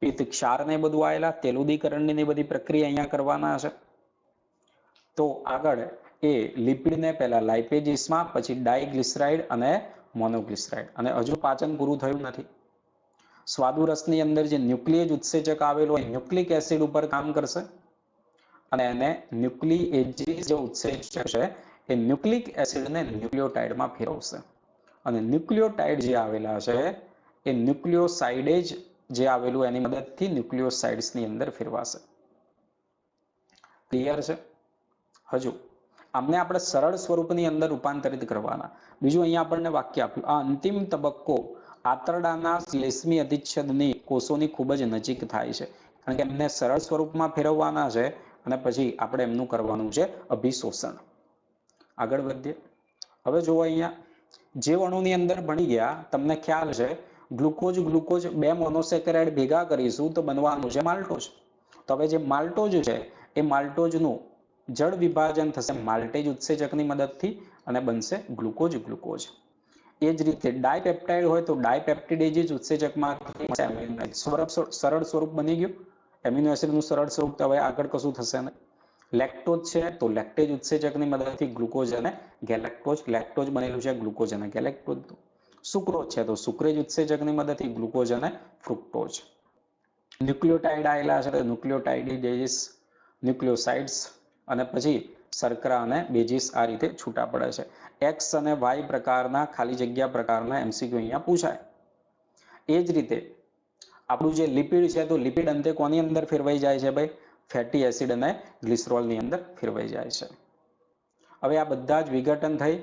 પિત્ત ક્ષાર ને બધું આવેલા, તેલુદીકરણની બધી પ્રક્રિયા અહીંયા કરવાના છે. તો આગળ એ લિપિડને પહેલા લાઇપેજીસમાં, પછી ડાયગ્લિસરાઇડ અને મોનોગ્લિસરાઇડ, અને હજુ પાચન પૂરું થયું નથી. સ્વાદુ રસની અંદર જે ન્યુક્લિયેજ ઉત્સેચક આવેલો હોય ન્યુક્લિક એસિડ ઉપર કામ કરશે અને એને ન્યુક્લિએજીસ જે ઉત્સેચક છે એ ન્યુક્લિક એસિડને ન્યુક્લિયોટાઇડમાં ફેરવશે. અને ન્યુક્લિયોટાઇડ જે આવેલા છે એ ન્યુક્લિયોસાઇડેજ જે આવેલું એની મદદથી ન્યુક્લિયોસાઇડ્સની અંદર ફેરવાશે. ક્લિયર છે? હજુ આમને આપણે સરળ સ્વરૂપની અંદર રૂપાંતરિત કરવાના. બીજું અહીંયા આપણને વાક્ય આપ્યું, આ અંતિમ તબક્કો આંતરડાના શ્લેષ્મી અધિચ્છદની કોષોની ખૂબ જ નજીક થાય છે, કારણ કે એમને સરળ સ્વરૂપમાં ફેરવવાના છે અને પછી આપણે એમનું કરવાનું છે અભિશોષણ. આગળ વધીએ. હવે જુઓ અહીંયા જે અણુની અંદર ભણી ગયા તમને ખ્યાલ છે ગ્લુકોઝ બે મોનોસેકેરાઇડ ભેગા કરીશું તો બનવાનું છે માલ્ટોઝ. તો હવે જે માલ્ટોઝ છે એ માલ્ટોઝનું જળ વિભાજન થશે માલ્ટેજ ઉત્સેચકની મદદથી અને બનશે ગ્લુકોઝ. એ જ રીતે ડાયપેપ્ટાઇડ હોય તો ડાયપેપ્ટિડેઝ ઉત્સેચકમાં સરળ સ્વરૂપ બની ગયું, એમિનો એસિડનું સરળ સ્વરૂપ. તો હવે આગળ કશું થશે નહીં. લેક્ટોઝ છે તો લેક્ટેજ ઉત્સેચકની મદદથી ગ્લુકોઝ અને ગેલેક્ટોઝ, લેક્ટોઝ બનેલું છે ગ્લુકોઝ અને ગેલેક્ટોઝ. સુક્રોઝ છે તો સુક્રેજ ઉત્સેચકની મદદથી ગ્લુકોઝ અને ફ્રુક્ટોઝ. ન્યુક્લિયોટાઇડ આવેલા છે તો ન્યુક્લિયોટાઇડેઝ, ન્યુક્લિયોસાઇડ્સ, અને પછી શર્કરા અને બેઝિસ આ રીતે છૂટા પડે છે. એક્સ અને વાય પ્રકારના ખાલી જગ્યા પ્રકારના MCQ અહીંયા પૂછાય. એ જ રીતે આપણું જે લિપિડ છે તો લિપિડ અંતે કોની અંદર ફેરવાઈ જાય છે ભાઈ? ફેટી એસિડ અને ગ્લિસરોલની અંદર ફેરવાઈ જાય છે. હવે આ બધા જ વિઘટન થઈ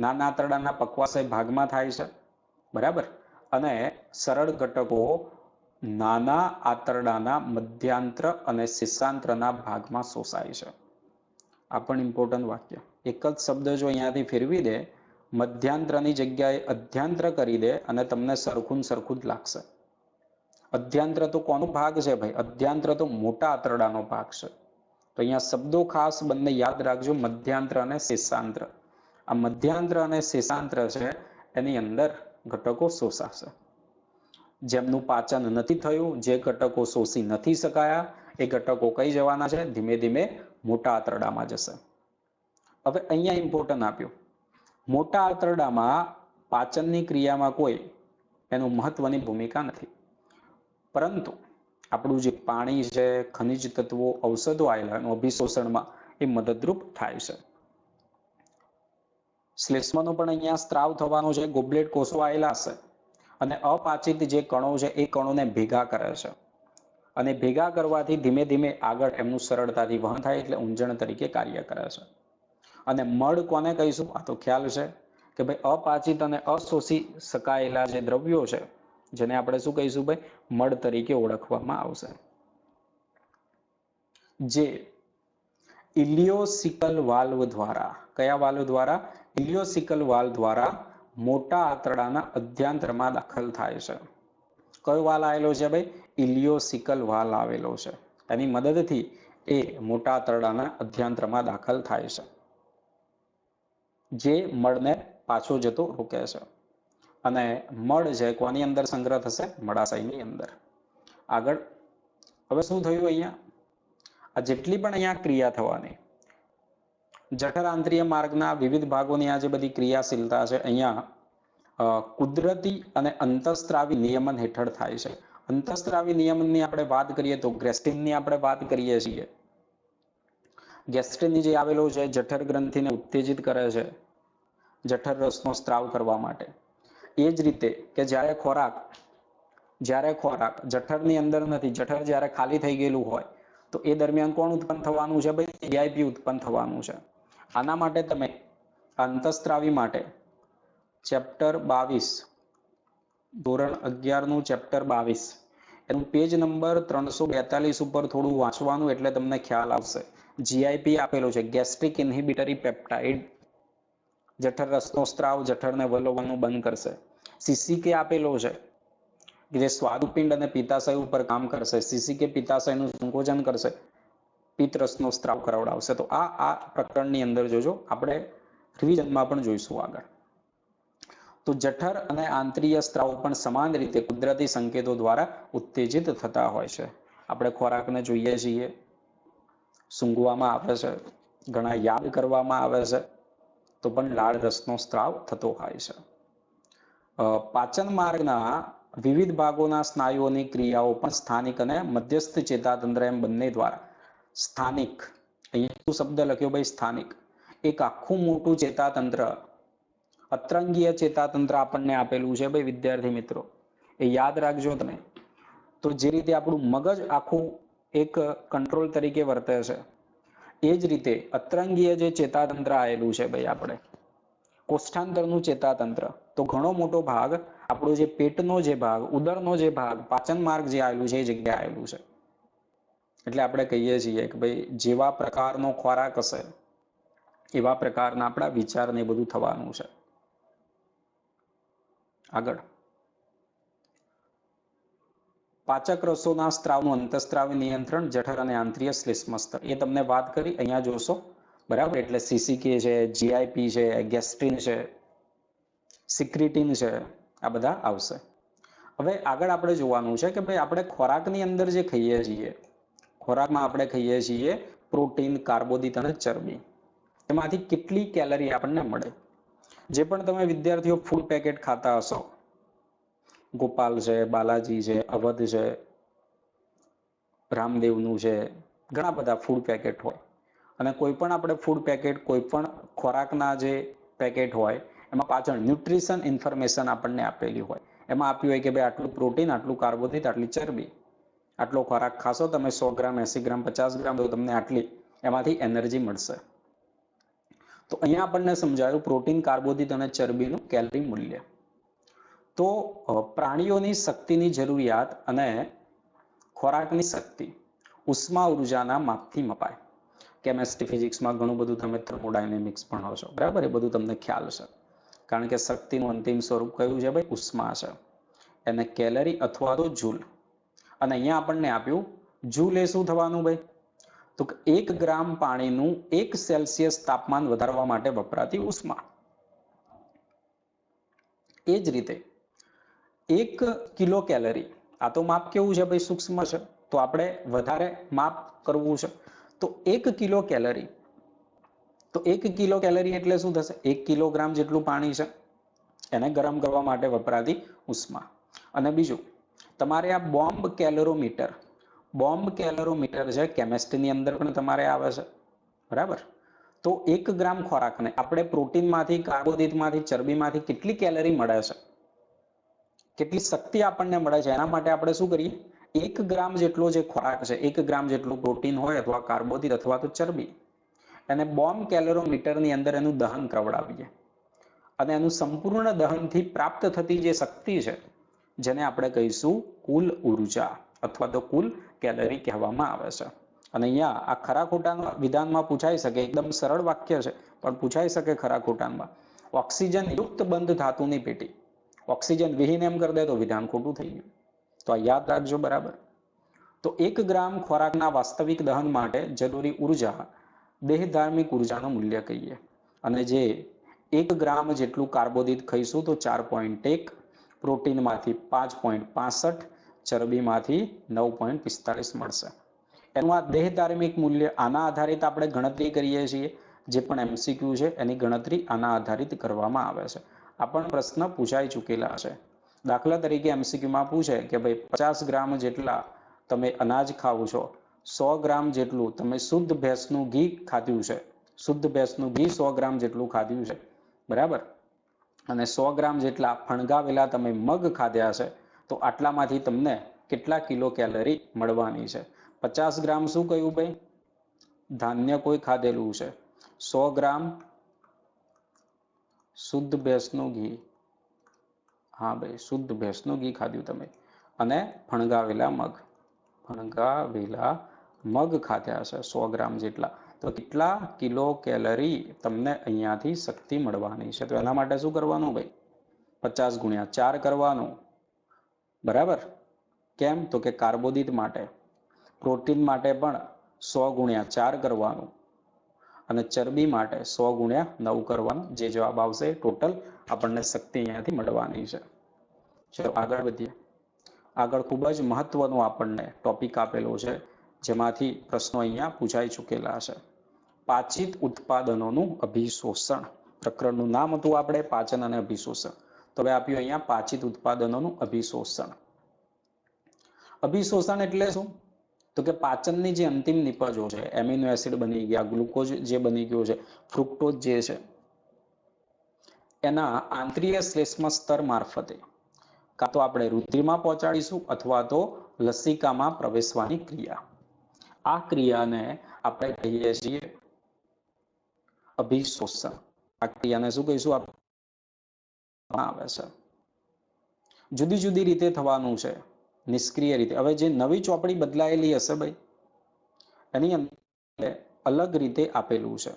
નાના આંતરડાના પક્વાશય ભાગમાં થાય છે, બરાબર, અને સરળ ઘટકો નાના આંતરડાના મધ્યાંત્ર અને શિશાંત્રના ભાગમાં શોષાય છે. આ પણ ઇમ્પોર્ટન્ટ વાક્ય. એક જ શબ્દ જો અહીંયાથી ફેરવી દે, મધ્યાંત્રની જગ્યાએ અધ્યાંત્ર કરી દે અને તમને સરખું જ લાગશે. અધ્યાંત્ર તો કોનો ભાગ છે ભાઈ? અધ્યાંત્ર તો મોટા આંતરડાનો ભાગ છે. તો અહીંયા શબ્દો ખાસ બંને યાદ રાખજો, મધ્યાંત્ર અને શેષાંત્ર. આ મધ્યાંત્ર અને શેષાંત્ર છે એની અંદર ઘટકો શોષાશે. જેમનું પાચન નથી થયું, જે ઘટકો શોષી નથી શકાયા, એ ઘટકો કઈ જવાના છે? ધીમે ધીમે મોટા આંતરડામાં જશે. હવે અહીંયા ઇમ્પોર્ટન્ટ આપ્યું, મોટા આંતરડામાં પાચનની ક્રિયામાં કોઈ એનું મહત્વની ભૂમિકા નથી, પરંતુ આપણું જે પાણી છે, ખનિજ તત્વો, ઔષધો આવેલા એનું અભિશોષણમાં એ મદદરૂપ થાય છે. શ્લેષ્મનો પણ અહીંયા સ્ત્રાવ થવાનો છે, ગોબલેટ કોષો આવેલા હશે અને અપાચિત જે કણો છે એ કણોને ભેગા કરે છે અને ભેગા કરવાથી ધીમે ધીમે આગળ એમનું સરળતાથી વહન થાય એટલે ઊંજણ તરીકે કાર્ય કરે છે. અને મળ કોને કહીશું? આ તો ખ્યાલ છે કે ભાઈ અપાચિત અને અશોષી શકાયેલા જે દ્રવ્યો છે જેને આપણે શું કહીશું ભાઈ? મળ તરીકે ઓળખવામાં આવશે. જે ઇલિયોસિકલ વાલ્વ દ્વારા, કયા વાલ્વ દ્વારા? ઇલિયોસિકલ વાલ્વ દ્વારા મોટા આંતરડાના અધ્યાંતરમાં દાખલ થાય છે. કયો વાલ આવેલો છે ભાઈ? ઇલિયોસિકલ વાલ આવેલો છે. એની મદદથી એ મોટા આંતરડાના અધ્યાંતરમાં દાખલ થાય છે, જે મળને પાછો જતો રોકે છે. અને મળ છે કોની અંદર સંગ્રહ થશે? મળાશયની અંદર. આગળ હવે શું થયું અહીંયા? આ જેટલી પણ અહીંયા ક્રિયા થવાની, જઠર આંતરીય માર્ગના વિવિધ ભાગોની આ જે બધી ક્રિયાશીલતા છે અહીંયા કુદરતી અને અંતઃસ્ત્રાવી નિયમન હેઠળ થાય છે. અંતઃસ્ત્રાવી નિયમનની આપણે વાત કરીએ તો ગેસ્ટ્રિનની આપણે વાત કરીએ છીએ. ગેસ્ટ્રિન જે આવેલો છે જઠર ગ્રંથિને ઉત્તેજિત કરે છે જઠર રસનો સ્ત્રાવ કરવા માટે. એ જ રીતે કે જ્યારે ખોરાક જઠરની અંદર નથી, જઠર જ્યારે ખાલી થઈ ગયેલું હોય તો એ દરમિયાન કોણ ઉત્પન્ન થવાનું છે ભાઈ? GIP ઉત્પન્ન થવાનું છે. આના માટે તમે અંતઃસ્ત્રાવી માટે ચેપ્ટર 22 ધોરણ 11 નું ચેપ્ટર 22 એનું પેજ નંબર 342 ઉપર થોડું વાંચવાનું એટલે તમને ખ્યાલ આવશે. GIP આપેલો છે, ગેસ્ટ્રિક ઇન્હિબિટરી પેપ્ટાઇડ, જઠર રસનો સ્ત્રાવ જઠરને વલોવવાનું બંધ કરશે. CCK આપેલો છે જે સ્વાદુપિંડ અને પિત્તાશય ઉપર કામ કરશે. CCK પિત્તાશયનું સંકોચન કરશે, પિત્ત રસનો સ્ત્રાવ કરાવડાવશે. તો આ પ્રકરણની અંદર જોજો, આપણે રિવિઝનમાં પણ જોઈશું આગળ. તો જઠર અને આંતરીય સ્ત્રાવ પણ સમાન રીતે કુદરતી સંકેતો દ્વારા ઉત્તેજિત થતા હોય છે. આપણે ખોરાકને જોઈએ છીએ, સૂંઘવામાં આવે છે, ઘણા યાદ કરવામાં આવે છે, તો પણ લાળ રસનો સ્ત્રાવ થતો હોય છે. પાચન માર્ગના વિવિધ ભાગોના સ્નાયુઓની ક્રિયાઓ પણ સ્થાનિક અને મધ્યસ્થ ચેતાતંત્ર એમ બંને દ્વારા સ્થાનિક, અહીંયા શું શબ્દ લખ્યો ભાઈ? સ્થાનિક. એક આખું મોટું ચેતાતંત્ર, અતરંગીય ચેતાતંત્ર આપણને આપેલું છે ભાઈ વિદ્યાર્થી મિત્રો, એ યાદ રાખજો તમે. તો જે રીતે આપણું મગજ આખું એક કંટ્રોલ તરીકે વર્તે છે, એ જ રીતે અતરંગીય જે ચેતાતંત્ર આવેલું છે ભાઈ આપણે, કોષ્ઠાંતરનું ચેતાતંત્ર, તો ઘણો મોટો ભાગ આપણો જે પેટનો જે ભાગ, ઉદરનો જે ભાગ, પાચન માર્ગ જે આવેલું છે એ જગ્યાએ આવેલું છે. એટલે આપણે કહીએ છીએ કે ભાઈ જેવા પ્રકારનો ખોરાક હશે એવા પ્રકારના આપણા વિચાર ને બધું થવાનું છે. આગળ પાચક રસોના સ્ત્રાવનું અંતઃસ્ત્રાવી નિયંત્રણ જઠર અને આંતરીય શ્લેષ્મ સ્તર, એ તમને વાત કરી અહીંયા જોશો બરાબર. એટલે CCK છે, GIP છે, ગેસ્ટ્રિન છે, સિક્રિટિન છે, આ બધા આવશે. હવે આગળ આપણે જોવાનું છે કે ભાઈ આપણે ખોરાકની અંદર જે ખાઈએ છીએ, ખોરાકમાં આપણે ખાઈએ છીએ પ્રોટીન, કાર્બોદિત અને ચરબી, એમાંથી કેટલી કેલરી આપણને મળે? જે પણ તમે વિદ્યાર્થીઓ ફૂડ પેકેટ ખાતા હશો, ગોપાલ છે, બાલાજી છે, અવધ છે, રામદેવનું છે, ઘણા બધા ફૂડ પેકેટ હોય, અને કોઈ પણ આપણે ફૂડ પેકેટ, કોઈ પણ ખોરાકના જે પેકેટ હોય એમાં પાછળ ન્યુટ્રિશન ઇન્ફોર્મેશન આપણને આપેલી હોય. એમાં આપ્યું હોય કે ભાઈ આટલું પ્રોટીન, આટલું કાર્બોદિત, આટલી ચરબી, આટલો ખોરાક ખાશો તમે 100 ગ્રામ, 80 ગ્રામ, 50 ગ્રામ, તો તમને આટલી એમાંથી એનર્જી મળશે. તો અહીંયા આપણને સમજાયું પ્રોટીન, કાર્બોદિત અને ચરબીનું કેલરી મૂલ્ય. તો પ્રાણીઓની શક્તિની જરૂરિયાત અને ખોરાકની શક્તિ ઉષ્મા ઉર્જાના માપથી મપાય. કેમેસ્ટ્રી, ફિઝિક્સમાં ઘણું બધું તમે થર્મોડાયનેમિક્સ ભણો છો બરાબર, એ બધું તમને ખ્યાલ છે. કારણ કે શક્તિનું અંતિમ સ્વરૂપ કયું છે ભાઈ? ઉષ્મા છે. એને કેલરી અથવા તો જૂલ. અને અહીંયા આપણને આપ્યું જૂલ એ શું થવાનું ભાઈ? તો 1 ગ્રામ પાણીનું 1 સેલ્સિયસ તાપમાન વધારવા માટે વપરાતી ઉષ્મા. એ જ રીતે 1 કિલો કેલરી, આ તો માપ કેવું છે ભાઈ? સૂક્ષ્મ છે, તો આપણે વધારે માપ કરવું છે. તો 1 કિલો કેલરી, તો 1 કિલો કેલરી એટલે શું થશે? 1 કિલોગ્રામ જેટલું પાણી છે, એને ગરમ કરવા માટે વપરાતી ઉષ્મા. અને બીજું તમારે આ બોમ્બ કેલરોમીટર છે, કેમેસ્ટ્રીની અંદર પણ તમારે આવે છે બરાબર. તો 1 ગ્રામ ખોરાકને આપણે પ્રોટીનમાંથી, કાર્બોદિતમાંથી, ચરબીમાંથી કેટલી કેલરી મળે છે, કેટલી શક્તિ આપણને મળે છે, એના માટે આપણે શું કરીએ? 1 ગ્રામ જેટલો જે ખોરાક છે, 1 ગ્રામ જેટલું પ્રોટીન હોય અથવા કાર્બોદિત અથવા તો ચરબી, એને બોમ્બ કેલરોમીટરની અંદર એનું દહન કરવડાવીએ. અને એનું સંપૂર્ણ દહનથી પ્રાપ્ત થતી જે શક્તિ છે, જેને આપણે કહીશું કુલ ઉર્જા અથવા તો કુલ કેલરી કહેવામાં આવે છે. અને અહીંયા આ ખરા ખોટાના વિધાનમાં પૂછાઈ શકે, એકદમ સરળ વાક્ય છે પણ પૂછાઈ શકે ખરા ખોટામાં. ઓક્સિજન યુક્ત બંધ ધાતુની પેટી, ઓક્સિજન વિહીન એમ કરી દે તો વિધાન ખોટું થઈ ગયું. તો આ યાદ રાખજો બરાબર. તો 1 ગ્રામ ખોરાકના વાસ્તવિક દહન માટે જરૂરી ઉર્જા દેહધાર્મિક ઉર્જાનું મૂલ્ય કહીએ. અને જે 1 ગ્રામ જેટલું કાર્બોદિત ખાઈશું તો 4.1, પ્રોટીનમાંથી 5.65, ચરબીમાંથી 9.45 મળશે. એનું આ દેહધાર્મિક મૂલ્ય આના આધારિત આપણે ગણતરી કરીએ છીએ। જે પણ એમસીક્યુ છે એની ગણતરી આના આધારિત કરવામાં આવે છે। આ પણ પ્રશ્ન પૂછાઈ ચૂકેલા છે। દાખલા તરીકે એમસીક્યુમાં પૂછે કે ભાઈ 50 ગ્રામ જેટલા તમે અનાજ ખાવ છો, 100 ગ્રામ જેટલું તમે શુદ્ધ ભેંસનું ઘી ખાધું છે, શુદ્ધ ભેંસનું ઘી 100 ગ્રામ જેટલું ખાધું છે, બરાબર, અને 100 ગ્રામ જેટલા ફણગાવેલા તમે મગ ખાધ્યા છે, તો આટલામાંથી તમને કેટલા કિલો કેલરી મળવાની છે। 50 ગ્રામ શું કહ્યું ભાઈ? ધાન્ય કોઈ ખાધેલું છે। 100 ગ્રામ શુદ્ધ ભેંસનું ઘી, હા ભાઈ શુદ્ધ ભેંસનું ઘી ખાધું તમે, અને ફણગાવેલા મગ ખાધ્યા છે 100 ગ્રામ જેટલા, તો કેટલા કિલો કેલરી તમને અહીંયાથી શક્તિ મળવાની છે? તો એના માટે શું કરવાનું ભાઈ? 50 ગુણ્યા 4 કરવાનું, બરાબર। કેમ? તો કે કાર્બોદિત માટે, પ્રોટીન માટે પણ 100 ગુણ્યા 4 કરવાનું, અને ચરબી માટે 100 ગુણ્યા 9 કરવાનું। જે જવાબ આવશે ટોટલ આપણને શક્તિ અહીંયાથી મળવાની છે। ચલો આગળ વધીએ। આગળ ખૂબ જ મહત્વનો આપણને ટોપિક આપેલો છે, જેમાંથી પ્રશ્નો અહીંયા પૂછાઈ ચૂકેલા છે। પાચિત ઉત્પાદનોનું અભિશોષણ, પ્રકરણનું નામ હતું આપણે પાચન અને અભિશોષણ। તો હવે આપ્યું અહીંયા પાચિત ઉત્પાદનોનું અભિશોષણ। અભિશોષણ એટલે શું? તો કે પાચનની જે અંતિમ નિપજો છે, એમિનો એસિડ બની ગયા, ગ્લુકોઝ જે બની ગયો છે, ફ્રુક્ટોઝ જે છે, એના આંતરીય શ્લેષ્મ સ્તર મારફતે કાં તો આપણે રુધિરમાં પહોંચાડીશું અથવા તો લસિકામાં પ્રવેશવાની ક્રિયા, આ ક્રિયાને આપણે કહીએ છીએ અભિશોષણ। આ ક્રિયાને શું કહીશું આવે છે? જુદી જુદી રીતે થવાનું છે, નિષ્ક્રિય રીતે। હવે જે નવી ચોપડી બદલાયેલી હશે ભાઈ, એની અંદર અલગ રીતે આપેલું છે,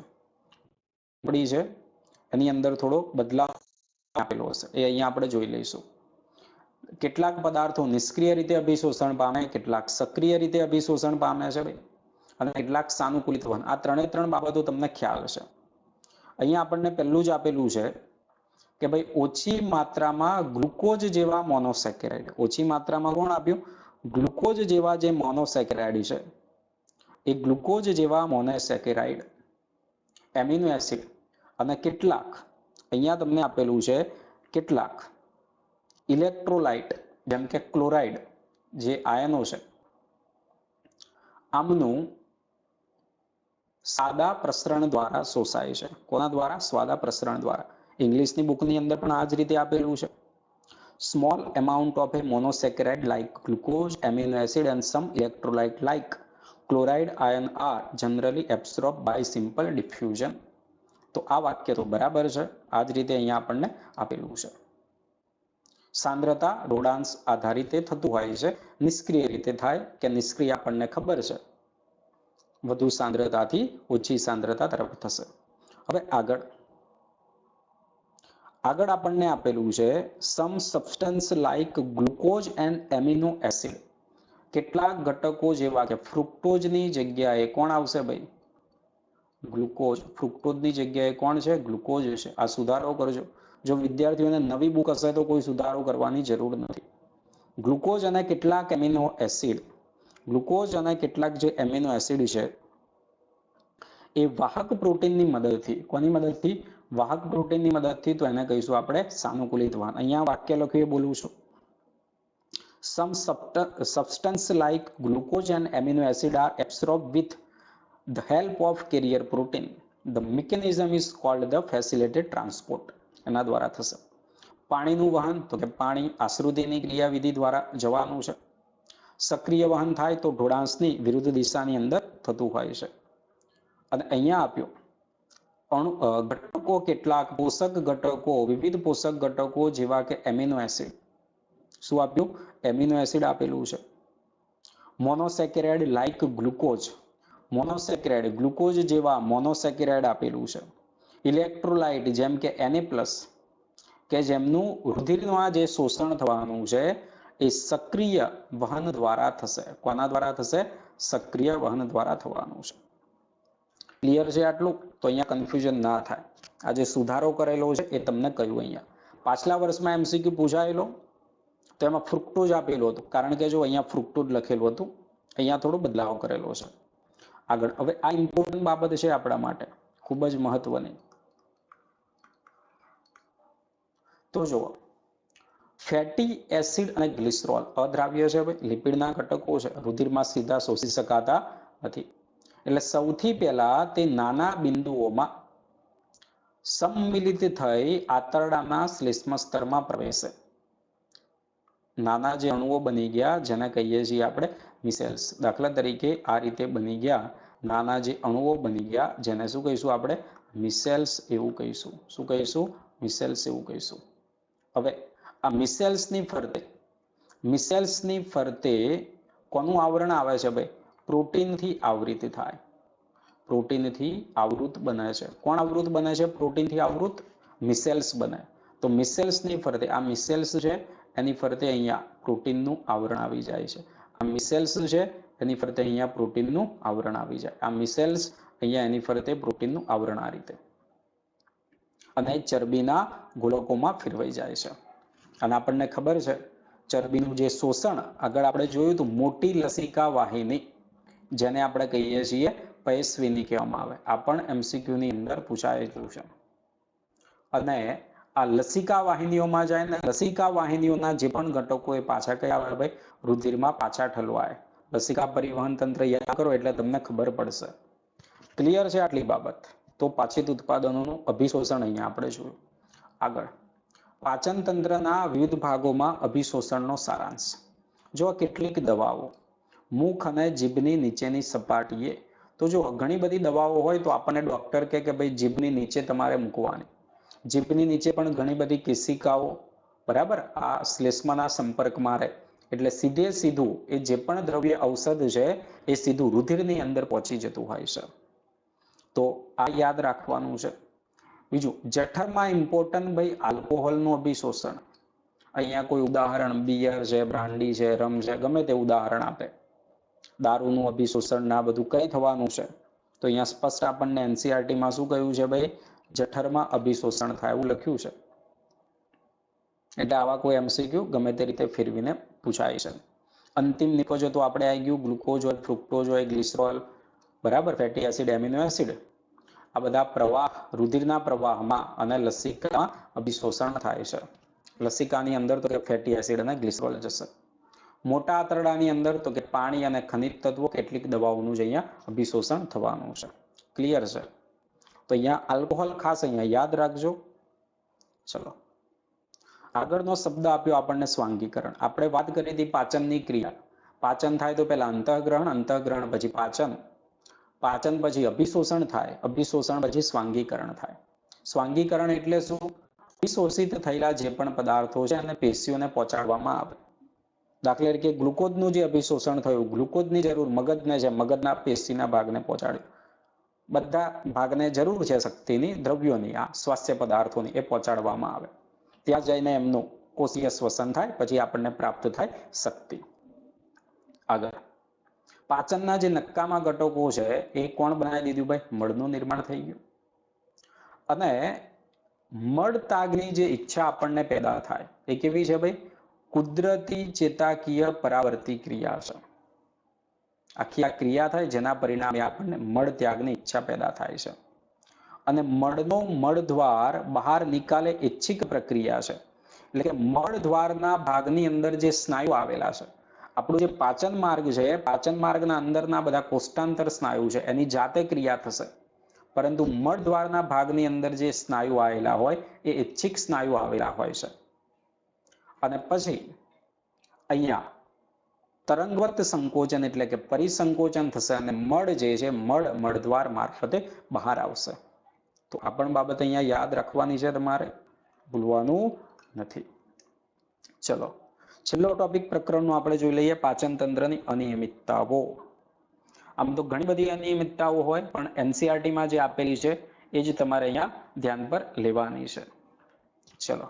ચોપડી છે એની અંદર થોડો બદલાવ આપેલો હશે, એ અહીંયા આપણે જોઈ લઈશું। કેટલાક પદાર્થો નિષ્ક્રિય રીતે અભિશોષણ પામે, કેટલાક સક્રિય રીતે અભિશોષણ પામે છે ભાઈ, અને કેટલાક સાનુકૂલિત વહન। આ ત્રણ બાબતો તમને ખ્યાલ છે। અહીંયા આપણને પહેલું જ આપેલું છે કે ભાઈ ઓછી માત્રામાં ગ્લુકોઝ જેવા મોનોસેકેરાઇડ, ઓછી માત્રામાં કોણ આપ્યું? ગ્લુકોઝ જેવા જે મોનોસેકેરાઇડ છે, એ ગ્લુકોઝ જેવા મોનોસેકેરાઇડ, એમિનો એસિડ અને કેટલાક અહીંયા તમને આપેલું છે કેટલાક ઇલેક્ટ્રોલાઇટ, જેમ કે ક્લોરાઇડ જે આયનો છે, આમનું સાદા પ્રસરણ દ્વારા શોષાય છે। કોના દ્વારા? સાદા પ્રસરણ દ્વારા। ઇંગ્લિશની બુકની અંદર પણ આ જ રીતે આપેલું છે। Small amount of a monosaccharide like glucose, amino acid and some electrolyte like chloride ion are generally absorbed by simple diffusion। તો આ વાક્ય તો બરાબર છે, આ જ રીતે અહીંયા આપણને આપેલું છે। સાંદ્રતા રોડાંશ આધારિત થતું હોય છે, નિષ્ક્રિય રીતે થાય કે નિષ્ક્રિય આપણને ખબર છે, વધુ સાંદ્રતાથી ઓછી સાંદ્રતા તરફ થશે। હવે આગળ આપણને આપેલું છે some substance like glucose and amino acid, કેટલાક ઘટકો જેવા કે ફ્રુક્ટોઝની જગ્યાએ કોણ આવશે ભાઈ? ગ્લુકોઝ। ફ્રુક્ટોઝની જગ્યાએ કોણ છે? ગ્લુકોઝ છે। આ સુધારો કરજો, જો વિદ્યાર્થીઓને નવી બુક હશે તો કોઈ સુધારો કરવાની જરૂર નથી। ગ્લુકોઝ અને કેટલાક એમિનો એસિડ, ગ્લુકોઝ અને કેટલાક જે એમિનો એસિડ છે એ વાહક પ્રોટીનની મદદથી, કોની મદદથી? વાહક પ્રોટીનની મદદથી, તો એને કહીશું આપણે સાનુકૂલિત વહન। અહીંયા વાક્ય લખીએ, બોલું છું। Some substance like glucose and amino acid are absorbed with the help of carrier protein. The mechanism is called the facilitated transport. એના દ્વારા થશે। પાણીનું વહન, તો કે પાણી આશ્રુતિની ક્રિયાવિધિ દ્વારા જવાનું છે। સક્રિય વહન થાય તો ઢોળાંશની વિરુદ્ધ દિશાની અંદર થતું હોય છે। અને અહીંયા આપ્યો ઘટકો, કેટલાક પોષક ઘટકો, વિવિધ પોષક ઘટકો જેવા કે એમિનો એસિડ, શું આપ્યું? એમિનો એસિડ આપેલું છે। Monosaccharide like glucose, monosaccharide glucose જેવા મોનોસેકેરાઇડ આપેલું છે। ઇલેક્ટ્રોલાઇટ જેમ કે Na+, કે જેમનું રુધિરમાં જે શોષણ થવાનું છે એ સક્રિય વહન દ્વારા થશે। કોના દ્વારા થશે? સક્રિય વહન દ્વારા થવાનું છે। ક્લિયર છે આટલું? તો અહીંયા કન્ફ્યુઝન ના થાય। આ જે સુધારો કરેલો છે એ તમને કહ્યું। અહીંયા પાછલા વર્ષમાં એમસીક્યુ પૂછાયેલો તો એમાં ફ્રુક્ટોઝ આપેલું હતું, કારણ કે જો અહીંયા ફ્રુક્ટોઝ લખેલું હતું અહીંયા થોડો બદલાવ કરેલો છે. આગળ હવે આ ઇમ્પોર્ટન્ટ બાબત છે આપણા માટે, ખૂબ જ મહત્વની. તો જુઓ, ફેટી એસિડ અને ગ્લિસરોલ અદ્રાવ્ય છે, લિપિડના ઘટકો છે, રુધિરમાં સીધા શોષી શકાતા નથી. એટલે સૌથી પહેલા તે નાના બિંદુઓમાં સંમિલિત થઈ આંતરડાના શ્લેષ્મ સ્તરમાં પ્રવેશે. નાના જે અણુઓ બની ગયા જેને કહીએ છીએ આપણે મિસેલ્સ. દાખલા તરીકે આ રીતે બની ગયા નાના જે અણુઓ બની ગયા જેને શું કહીશું આપણે? મિસેલ્સ એવું કહીશું. શું કહીશું? મિસેલ્સ એવું કહીશું. હવે આ મિસેલ્સની ફરતે કોનું આવરણ આવે છે ભાઈ? પ્રોટીનથી આવૃત થાય. પ્રોટીનથી આવૃત બને છે. કોણ આવૃત બને છે? પ્રોટીનથી આવૃત મિસેલ્સ બને. તો મિસેલ્સની ફરતે આ મિસેલ્સ છે એની ફરતે અહીંયા પ્રોટીનનું આવરણ આવી જાય છે. આ મિસેલ્સ છે એની ફરતે અહીંયા પ્રોટીનનું આવરણ આવી જાય. આ મિસેલ્સ અહીંયા એની ફરતે પ્રોટીનનું આવરણ આ રીતે અને ચરબીના ગોળકોમાં ફેરવાઈ જાય છે. અને આપણને ખબર છે ચરબીનું જે શોષણ આગળ આપણે જોયું હતું, મોટી લસિકા વાહિની જેને આપણે કહીએ છીએ પયસ્વિની કહેવામાં આવે. આ પણ MCQ ની અંદર પૂછાયેલું છે. અને આ લસિકા વાહિનીઓમાં જાય ને લસિકા વાહિનીઓના જે પણ ઘટકો એ પાછા કયા આવે ભાઈ? રુધિરમાં પાછા ઠલવાય. લસિકા પરિવહન તંત્ર યાદ કરો એટલે તમને ખબર પડશે. ક્લિયર છે આટલી બાબત? તો પાચિત ઉત્પાદનોનું અભિશોષણ અહીંયા આપણે જોયું. આગળ પાચન તંત્રના વિવિધ ભાગોમાં અભિશોષણનો સારાંશ. જો કેટલીક દવાઓ મુખ અને જીભની નીચેની સપાટીએ, તો જો ઘણી બધી દવાઓ હોય તો આપણને ડોક્ટર કહે કે ભાઈ જીભની નીચે તમારે મૂકવાની. જીભની નીચે પણ ઘણી બધી કેશિકાઓ બરાબર આ શ્લેષ્મના સંપર્કમાં રહે એટલે સીધું એ જે પણ દ્રવ્ય ઔષધ છે એ સીધું રુધિરની અંદર પહોંચી જતું હોય છે. તો આ યાદ રાખવાનું છે. બીજું જઠરમાં ઇમ્પોર્ટન્ટ ભાઈ આલ્કોહોલનું અભિશોષણ. અહીંયા કોઈ ઉદાહરણ બિયર છે, બ્રાન્ડી છે, રમ છે, ગમે તે ઉદાહરણ આપે. દારૂનું અભિશોષણ ના બધું કઈ થવાનું છે? તો અહીંયા સ્પષ્ટ આપણને NCERT-માં શું કહ્યું છે ભાઈ? જઠરમાં અભિશોષણ થાય એવું લખ્યું છે. એટલે આવા કોઈ MCQ ગમે તે રીતે ફેરવીને પૂછાય છે. અંતિમ નિપજો તો આપણે આવી ગયું ગ્લુકોઝ હોય, ફ્રુક્ટોઝ હોય, ગ્લિસરોલ બરાબર, ફેટી એસિડ, એમિનો એસિડ, આ બધા પ્રવાહ રુધિરના પ્રવાહમાં અને લસિકામાં અભિશોષણ થાય છે. લસિકાની અંદર તો કે ફેટી એસિડ અને ગ્લિસરોલ જશે. મોટા આંતરડાની અંદર તો કે પાણી અને ખનિજ તત્વો, કેટલીક દવાઓનું જ અહીંયા અભિશોષણ થવાનું છે. ક્લિયર છે? તો અહીંયા આલ્કોહોલ ખાસ અહીંયા યાદ રાખજો. ચલો આગળનો શબ્દ આપ્યો આપણને સ્વાંગીકરણ. આપણે વાત કરી હતી પાચનની ક્રિયા. પાચન થાય તો પહેલા અંતઃગ્રહણ, અંતઃગ્રહણ પછી પાચન, પાચન પછી અભિશોષણ થાય, અભિશોષણ પછી સ્વાંગીકરણ થાય. સ્વાંગીકરણ એટલે શું? અભિશોષિત થયેલા જે પણ પદાર્થો છે અને પેશીઓને પહોંચાડવામાં આવે. દાખલા તરીકે ગ્લુકોઝનું જે અભિશોષણ થયું, ગ્લુકોઝની જરૂર મગજને છે, મગજના પેશીના ભાગને પહોંચાડ્યું. બધા ભાગને જરૂર છે શક્તિની, દ્રવ્યોની, આ સ્વાસ્થ્ય પદાર્થોની, એ પહોંચાડવામાં આવે. ત્યાં જઈને એમનું કોષીય શ્વસન થાય, પછી આપણને પ્રાપ્ત થાય શક્તિ. આગળ પાચનના જે નક્કામાં ઘટકો છે એ કોણ બનાવી દીધું ભાઈ? મળનું નિર્માણ થઈ ગયું. અને મળતાગની જે ઈચ્છા આપણને પેદા થાય એ કેવી છે ભાઈ? કુદરતી ચેતાકીય પરાવર્તી ક્રિયા છે. આખી આ ક્રિયા થાય જેના પરિણામે આપણને મળ ત્યાગની ઈચ્છા પેદા થાય છે. અને મળનો મળદ્વાર બહાર નિકાલે ઐચ્છિક પ્રક્રિયા છે. એટલે કે મળદ્વારના ભાગની અંદર જે સ્નાયુ આવેલા છે, આપણું જે પાચન માર્ગ છે, પાચન માર્ગના અંદરના બધા કોષ્ટાંતર સ્નાયુ છે એની જાતે ક્રિયા થશે. પરંતુ મળદ્વારના ભાગની અંદર જે સ્નાયુ આવેલા હોય એ ઐચ્છિક સ્નાયુ આવેલા હોય છે. અને પછી અહીંયા તરંગવત સંકોચન એટલે કે પરિસંકોચન થશે અને મળ જે છે મળદ્વાર મારફતે બહાર આવશે. તો આ પણ બાબત અહીંયા યાદ રાખવાની છે, તમારે ભૂલવાનું નથી. ચલો છેલ્લો ટોપિક પ્રકરણનો આપણે જોઈ લઈએ, પાચન તંત્રની અનિયમિતતાઓ. આમ તો ઘણી બધી અનિયમિતતાઓ હોય પણ NCERT-માં જે આપેલી છે એ જ તમારે અહીંયા ધ્યાન પર લેવાની છે. ચલો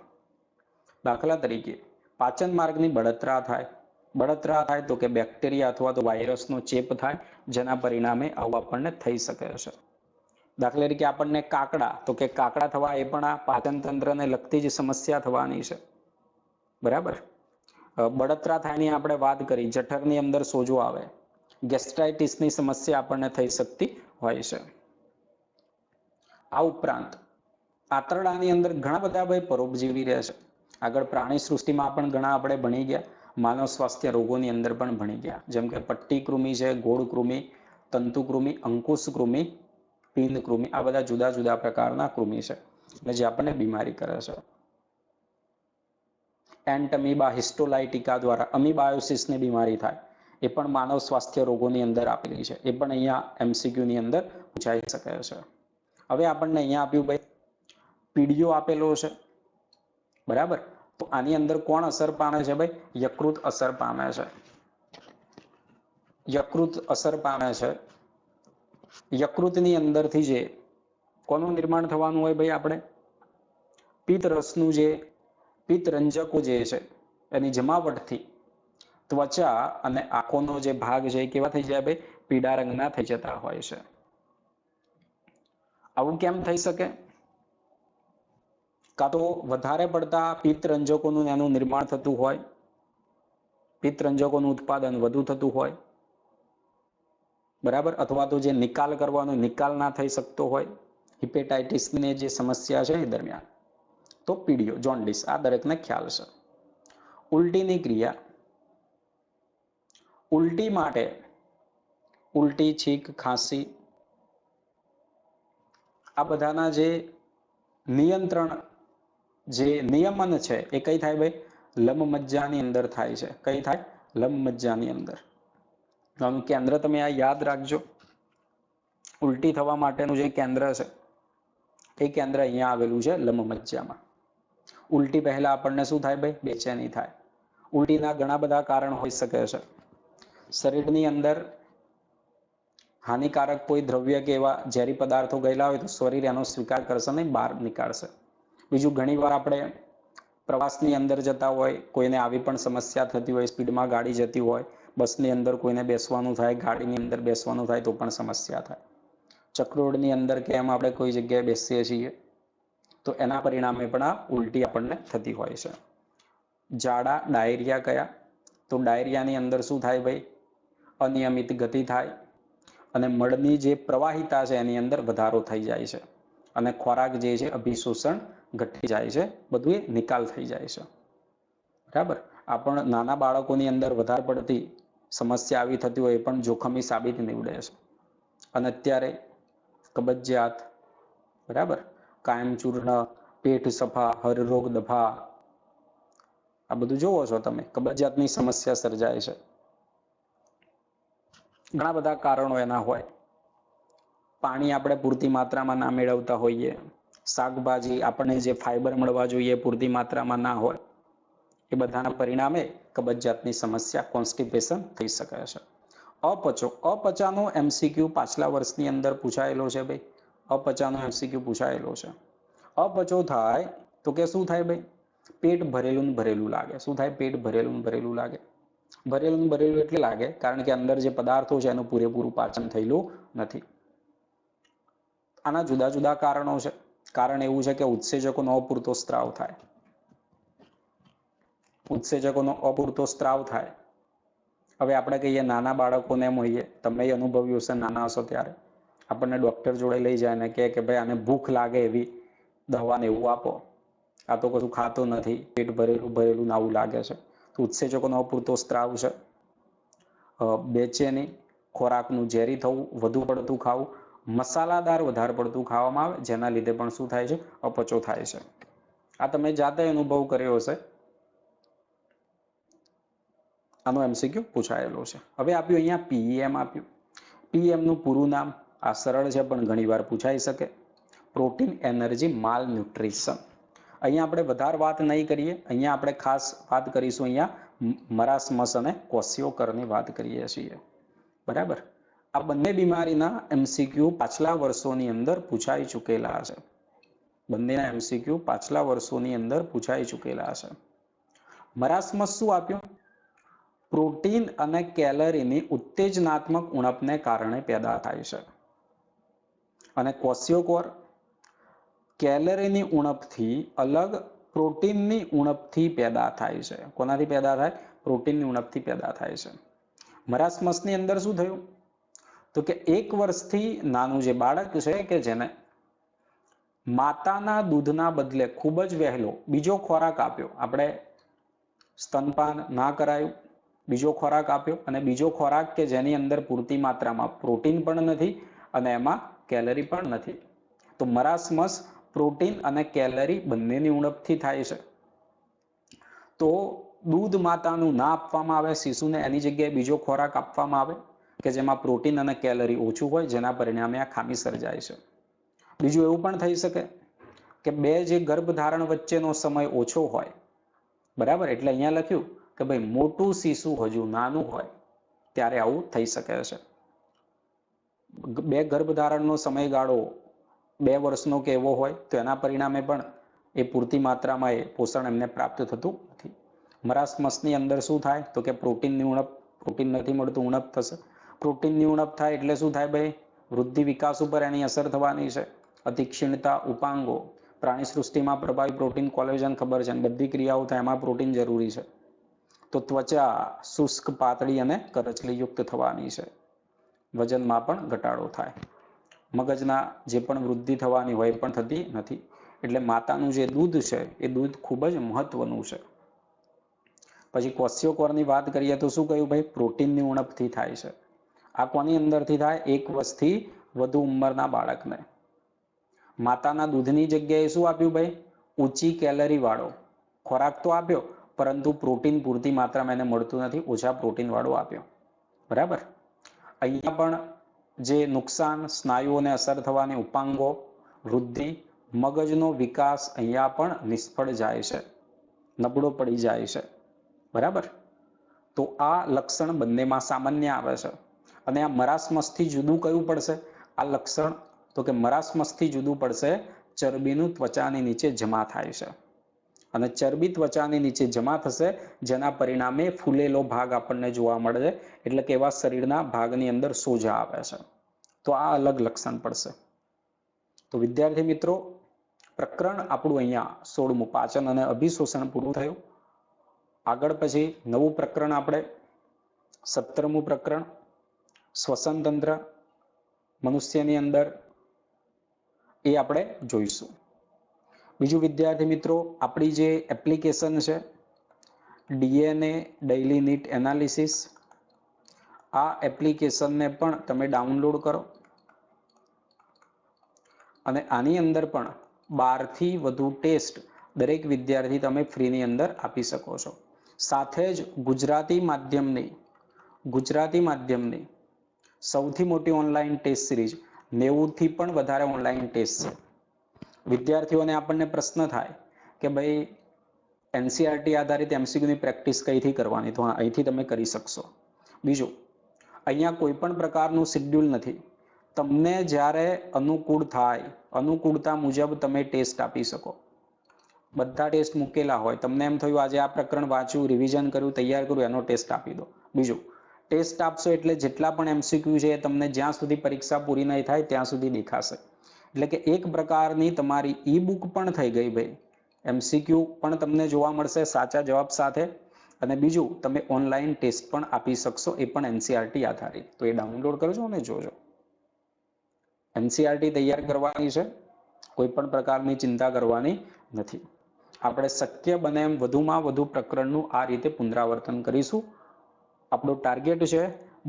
દાખલા તરીકે પાચન માર્ગની બળતરા થાય. બળતરા થાય તો કે બેક્ટેરિયા અથવા તો વાયરસનો ચેપ થાય, જેના પરિણામે આવું આપણને થઈ શકે છે. દાખલા તરીકે આપણને કાકડા, તો કે કાકડા થવા એ પણ આ પાચન તંત્રને લગતી જ સમસ્યા થવાની છે. બરાબર. બળતરા થાયની આપણે વાત કરી, જઠરની અંદર સોજો આવે, ગેસ્ટ્રાઇટિસની સમસ્યા આપણને થઈ શકતી હોય છે. આ ઉપરાંત આંતરડાની અંદર ઘણા બધા ભાઈ પરોપજીવી રહે છે. આગળ પ્રાણી સૃષ્ટિમાં પણ ઘણા આપણે ભણી ગયા, માનવ સ્વાસ્થ્ય રોગોની અંદર પણ ભણી ગયા, જેમ કે પટ્ટી કૃમિ છે, ગોળ કૃમિ, તંતુ કૃમિ, અંકુશ કૃમિ, પિંડ કૃમિ, આ બધા જુદા જુદા પ્રકારના કૃમિ છે અને જે આપણને બીમારી કરે છે. એન્ટમીબા હિસ્ટોલાઇટિકા દ્વારા અમીબાયોસિસની બીમારી થાય, એ પણ માનવ સ્વાસ્થ્ય રોગોની અંદર આપેલી છે, એ પણ અહીંયા એમસીક્યુની અંદર પૂછાઈ શકે છે. હવે આપણને અહીંયા આપ્યું ભાઈ પીડિયો આપેલો છે, બરાબર. તો આની અંદર કોણ અસર પામે છે ભાઈ? યકૃત અસર પામે છે. યકૃત અસર પામે છે. યકૃતની અંદરથી જે કોનું નિર્માણ થવાનું હોય ભાઈ? આપણે પિત્તરસનું જે પિત્તરંજકો જે છે એની જમાવટથી ત્વચા અને આંખોનો જે ભાગ છે એ કેવા થઈ જાય ભાઈ? પીળા રંગના થઈ જતા હોય છે. આવું કેમ થઈ શકે? કાં તો વધારે પડતા પિત્તરંજકોનું એનું નિર્માણ થતું હોય, પિત્તરંજકોનું ઉત્પાદન વધુ થતું હોય, બરાબર, અથવા તો જે નિકાલ કરવાનો નિકાલ ના થઈ શકતો હોય, હિપેટાઇટિસની જે સમસ્યા છે એ દરમિયાન, તો પીડિયો, જોન્ડિસ, આ દરેકને ખ્યાલ છે. ઉલટીની ક્રિયા, ઉલટી માટે ઉલટી, છીંક, ખાંસી, આ બધાના જે નિયંત્રણ, જે નિયમન છે એ કઈ થાય ભાઈ? લંબમજ્જાની અંદર થાય છે. કઈ થાય? લંબમજ્જાની અંદર. આનું કેન્દ્ર તમે આ યાદ રાખજો. ઉલટી થવા માટેનું જે કેન્દ્ર છે એ કેન્દ્ર અહીંયા આવેલું છે લંબમજ્જામાં. ઉલટી પહેલા આપણને શું થાય ભાઈ? બેચેની થાય. ઉલટીના ઘણા બધા કારણ હોઈ શકે છે. શરીરની અંદર હાનિકારક કોઈ દ્રવ્ય કે એવા ઝેરી પદાર્થો ગયેલા હોય તો શરીર એનો સ્વીકાર કરશે નહીં, બહાર નીકાળશે. બીજું, ઘણીવાર આપણે પ્રવાસની અંદર જતા હોય, કોઈને આવી પણ સમસ્યા થતી હોય, સ્પીડમાં ગાડી જતી હોય, બસની અંદર કોઈને બેસવાનું થાય, ગાડીની અંદર બેસવાનું થાય તો પણ સમસ્યા થાય. ચક્રોડની અંદર કે એમ આપણે કોઈ જગ્યાએ બેસીએ છીએ તો એના પરિણામે પણ આ ઉલટી આપણને થતી હોય છે. ઝાડા, ડાયરિયા કયા? તો ડાયરિયાની અંદર શું થાય ભાઈ? અનિયમિત ગતિ થાય અને મળની જે પ્રવાહિતા છે એની અંદર વધારો થઈ જાય છે અને ખોરાક જે છે અભિશોષણ ઘટી જાય છે, બધું એ નિકાલ થઈ જાય છે, બરાબર. આ પણ નાના બાળકોની અંદર વધારે પડતી સમસ્યા આવી થતી હોય એ પણ જોખમી સાબિત નીવડે છે. અને અત્યારે કબજિયાત, બરાબર, કાયમચૂર્ણ, પેટ સફા, હરરોગ દફા, આ બધું જોવો છો તમે, કબજિયાતની સમસ્યા સર્જાય છે. ઘણા બધા કારણો એના હોય. પાણી આપણે પૂરતી માત્રામાં ના મેળવતા હોઈએ, શાકભાજી આપણને જે ફાઈબર મળવા જોઈએ પૂરતી માત્રામાં ના હોય, એ બધાના પરિણામે કબજિયાતની સમસ્યા, કોન્સ્ટિપેશન થઈ શકે છે. અપચો, અપચાનો એમસીક્યુ પાછલા વર્ષની અંદર પૂછાયેલો છે ભાઈ. અપચાનો એમસીક્યુ પૂછાયેલો છે. અપચો થાય તો કે શું થાય ભાઈ? પેટ ભરેલું ભરેલું લાગે. શું થાય? પેટ ભરેલું ભરેલું લાગે. ભરેલું ભરેલું એટલે લાગે કારણ કે અંદર જે પદાર્થો છે એનું પૂરેપૂરું પાચન થયેલું નથી. આના જુદા જુદા કારણો છે. કારણ એવું છે કે ઉત્સેચકોનો અપૂરતો સ્ત્રાવ થાય. ઉત્સેચકોનો અપૂરતો સ્ત્રાવ થાય. હવે આપણે કહીએ નાના બાળકોને એમ હોઈએ, તમે અનુભવ્યું હશે નાના હશો ત્યારે, આપણને ડોક્ટર જોડે લઈ જાય ને કે ભાઈ આને ભૂખ લાગે એવી દવાને એવું આપો, આ તો કશું ખાતો નથી, પેટ ભરેલું ભરેલું આવું લાગે છે. તો ઉત્સેચકોનો અપૂરતો સ્ત્રાવ છે. બેચેની, ખોરાકનું ઝેરી થવું, વધુ પડતું ખાવું, મસાલાદાર વધારે પડતું ખાવામાં આવે જેના લીધે પણ શું થાય છે? અપચો થાય છે. આ તમે જાતે અનુભવ કર્યો હશે. આનો એમસીક્યુ પૂછાયેલો છે. હવે આપ્યું અહીંયા પીએમ આપ્યું. પીએમ નું પૂરું નામ, આ સરળ છે પણ ઘણીવાર પૂછાઈ શકે. પ્રોટીન એનર્જી માલ ન્યુટ્રિશન. અહીંયા આપણે વધારે વાત નહીં કરીએ. અહીંયા આપણે ખાસ વાત કરીશું અહીંયા મરાસમસ અને ક્વેશિયોકરની વાત કરીએ છીએ, બરાબર. આ બંને બીમારીના એમસીક્યુ પાછલા વર્ષોની અંદર પૂછાઈ ચૂકેલા છે. બંનેના એમસીક્યુ પાછલા વર્ષોની અંદર પૂછાઈ ચૂકેલા છે. મરાસમસ શું આપ્યું? પ્રોટીન અને કેલરીની ઉત્તેજનાત્મક ઉણપને કારણે પેદા થાય છે. અને ક્વેશિયોકોર કેલરીની ઉણપથી અલગ પ્રોટીનની ઉણપથી પેદા થાય છે. કોનાથી પેદા થાય? પ્રોટીનની ઉણપથી પેદા થાય છે. મરાસમસની અંદર શું થયું? તો કે 1 વર્ષથી નાનું જે બાળક છે કે જેને માતાના દૂધના બદલે ખૂબ જ વહેલો બીજો ખોરાક આપ્યો, આપણે સ્તનપાન ના કરાયું, બીજો ખોરાક આપ્યો, અને બીજો ખોરાક કે જેની અંદર પૂરતી માત્રામાં પ્રોટીન પણ નથી અને એમાં કેલરી પણ નથી. તો મરાસમસ પ્રોટીન અને કેલરી બંનેની ઉણપથી થાય છે. તો દૂધ માતાનું ના આપવામાં આવે શિશુને, એની જગ્યાએ બીજો ખોરાક આપવામાં આવે કે જેમાં પ્રોટીન અને કેલરી ઓછું હોય, જેના પરિણામે આ ખામી સર્જાય છે. બીજું એવું પણ થઈ શકે કે બે જે ગર્ભધારણ વચ્ચેનો સમય ઓછો હોય, બરાબર, એટલે અહીંયા લખ્યું કે ભાઈ મોટું શિશુ હજુ નાનું હોય ત્યારે આવું થઈ શકે છે. બે ગર્ભધારણનો સમયગાળો 2 વર્ષનો કે એવો હોય તો એના પરિણામે પણ એ પૂરતી માત્રામાં એ પોષણ એમને પ્રાપ્ત થતું નથી. મરાસમસની અંદર શું થાય? તો કે પ્રોટીનની ઉણપ, પ્રોટીન નથી મળતું, ઉણપ થશે. પ્રોટીનની ઉણપ થાય એટલે શું થાય ભાઈ? વૃદ્ધિ વિકાસ ઉપર એની અસર થવાની છે. અતિક્ષીણતા, ઉપાંગો, પ્રાણી સૃષ્ટિમાં પ્રભાવી પ્રોટીન, કોલેજન ખબર છે, બધી ક્રિયાઓ થાય એમાં પ્રોટીન જરૂરી છે. તો ત્વચા શુષ્ક, પાતળી અને કરચલીયુક્ત થવાની છે. વજનમાં પણ ઘટાડો થાય. મગજના જે પણ વૃદ્ધિ થવાની હોય એ પણ થતી નથી. એટલે માતાનું જે દૂધ છે એ દૂધ ખૂબ જ મહત્વનું છે. પછી ક્વોશિયોકોરની વાત કરીએ તો શું કહ્યું ભાઈ? પ્રોટીનની ઉણપથી થાય છે. આ કોની અંદરથી થાય? 1 વર્ષથી વધુ ઉંમરના બાળકને. માતાના દૂધની જગ્યાએ શું આપ્યું ભાઈ? ઊંચી કેલરી વાળો ખોરાક તો આપ્યો, પરંતુ પ્રોટીન પૂરતી માત્રામાં એને મળતું નથી, ઓછા પ્રોટીન વાળો આપ્યો. બરાબર. અહીંયા પણ જે નુકસાન, સ્નાયુઓને અસર થવાની, ઉપાંગો, વૃદ્ધિ, મગજનો વિકાસ અહીંયા પણ નિષ્ફળ જાય છે, નબળો પડી જાય છે. બરાબર. તો આ લક્ષણ બંનેમાં સામાન્ય આવે છે. અને આ મરાસમસથી જુદું કયું પડશે આ લક્ષણ? તો કે મરાસમસથી જુદું પડશે ચરબીનું ત્વચાની નીચે જમા થાય છે. અને ચરબી ત્વચાની નીચે જમા થશે, જેના પરિણામે ફૂલેલો ભાગ આપણને જોવા મળે છે. એટલે કે એવા શરીરના ભાગની અંદર સોજા આવે છે. તો આ અલગ લક્ષણ પડશે. તો વિદ્યાર્થી મિત્રો, પ્રકરણ આપણું અહીંયા 16મું પાચન અને અભિશોષણ પૂરું થયું. આગળ પછી નવું પ્રકરણ આપણે 17મું પ્રકરણ શ્વસન તંત્ર મનુષ્યની અંદર એ આપણે જોઈશું. બીજું વિદ્યાર્થી મિત્રો, આપણી જે એપ્લિકેશન છે DNA ડેઇલી નીટ એનાલિસિસ, આ એપ્લિકેશનને પણ તમે ડાઉનલોડ કરો અને આની અંદર પણ 12 થી વધુ ટેસ્ટ દરેક વિદ્યાર્થી તમે ફ્રીની અંદર આપી શકો છો. સાથે જ ગુજરાતી માધ્યમની સૌથી મોટી ઓનલાઈન ટેસ્ટ સિરીઝ 90 થી પણ વધારે ઓનલાઈન ટેસ્ટ છે. વિદ્યાર્થીઓને આપણને પ્રશ્ન થાય કે ભાઈ એનસીઆરટી આધારિત એમસીક્યુની પ્રેક્ટિસ કઈથી કરવાની? તો અહીંથી તમે કરી શકશો. બીજું, અહીંયા કોઈ પણ પ્રકારનું શેડ્યુલ નથી. તમને જ્યારે અનુકૂળ થાય, અનુકૂળતા મુજબ તમે ટેસ્ટ આપી શકો. બધા ટેસ્ટ મૂકેલા હોય, તમને એમ થયું આજે આ પ્રકરણ વાંચ્યું, રિવિઝન કર્યું, તૈયાર કર્યું, એનો ટેસ્ટ આપી દો. બીજું, ટેસ્ટ આપશો એટલે જેટલા પણ એમસીક્યુ છે એ તમને જ્યાં સુધી પરીક્ષા પૂરી નહીં થાય ત્યાં સુધી દેખાશે. એટલે કે એક પ્રકારની તમારી ઈ બુક પણ થઈ ગઈ ભાઈ. એમસીક્યુ પણ તમને જોવા મળશે સાચા જવાબ સાથે, અને બીજું તમે ઓનલાઈન ટેસ્ટ પણ આપી શકશો, એ પણ એનસીઆરટી આધારિત. તો એ ડાઉનલોડ કરજો અને જોજો. એનસીઆરટી તૈયાર કરવાની છે, કોઈ પણ પ્રકારની ચિંતા કરવાની નથી. આપણે શક્ય બને એમ વધુમાં વધુ પ્રકરણનું આ રીતે પુનરાવર્તન કરીશું. આપણો ટાર્ગેટ છે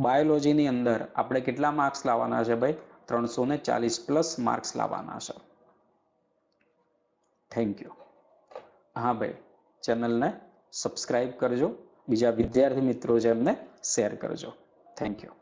બાયોલોજીની અંદર આપણે કેટલા માર્ક્સ લાવવાના છે ભાઈ? 340+ માર્ક્સ લાવવાના છે. Thank you. હા ભાઈ, ચેનલને સબસ્ક્રાઈબ કરજો, બીજા વિદ્યાર્થી મિત્રો છે એમને શેર કરજો. Thank you.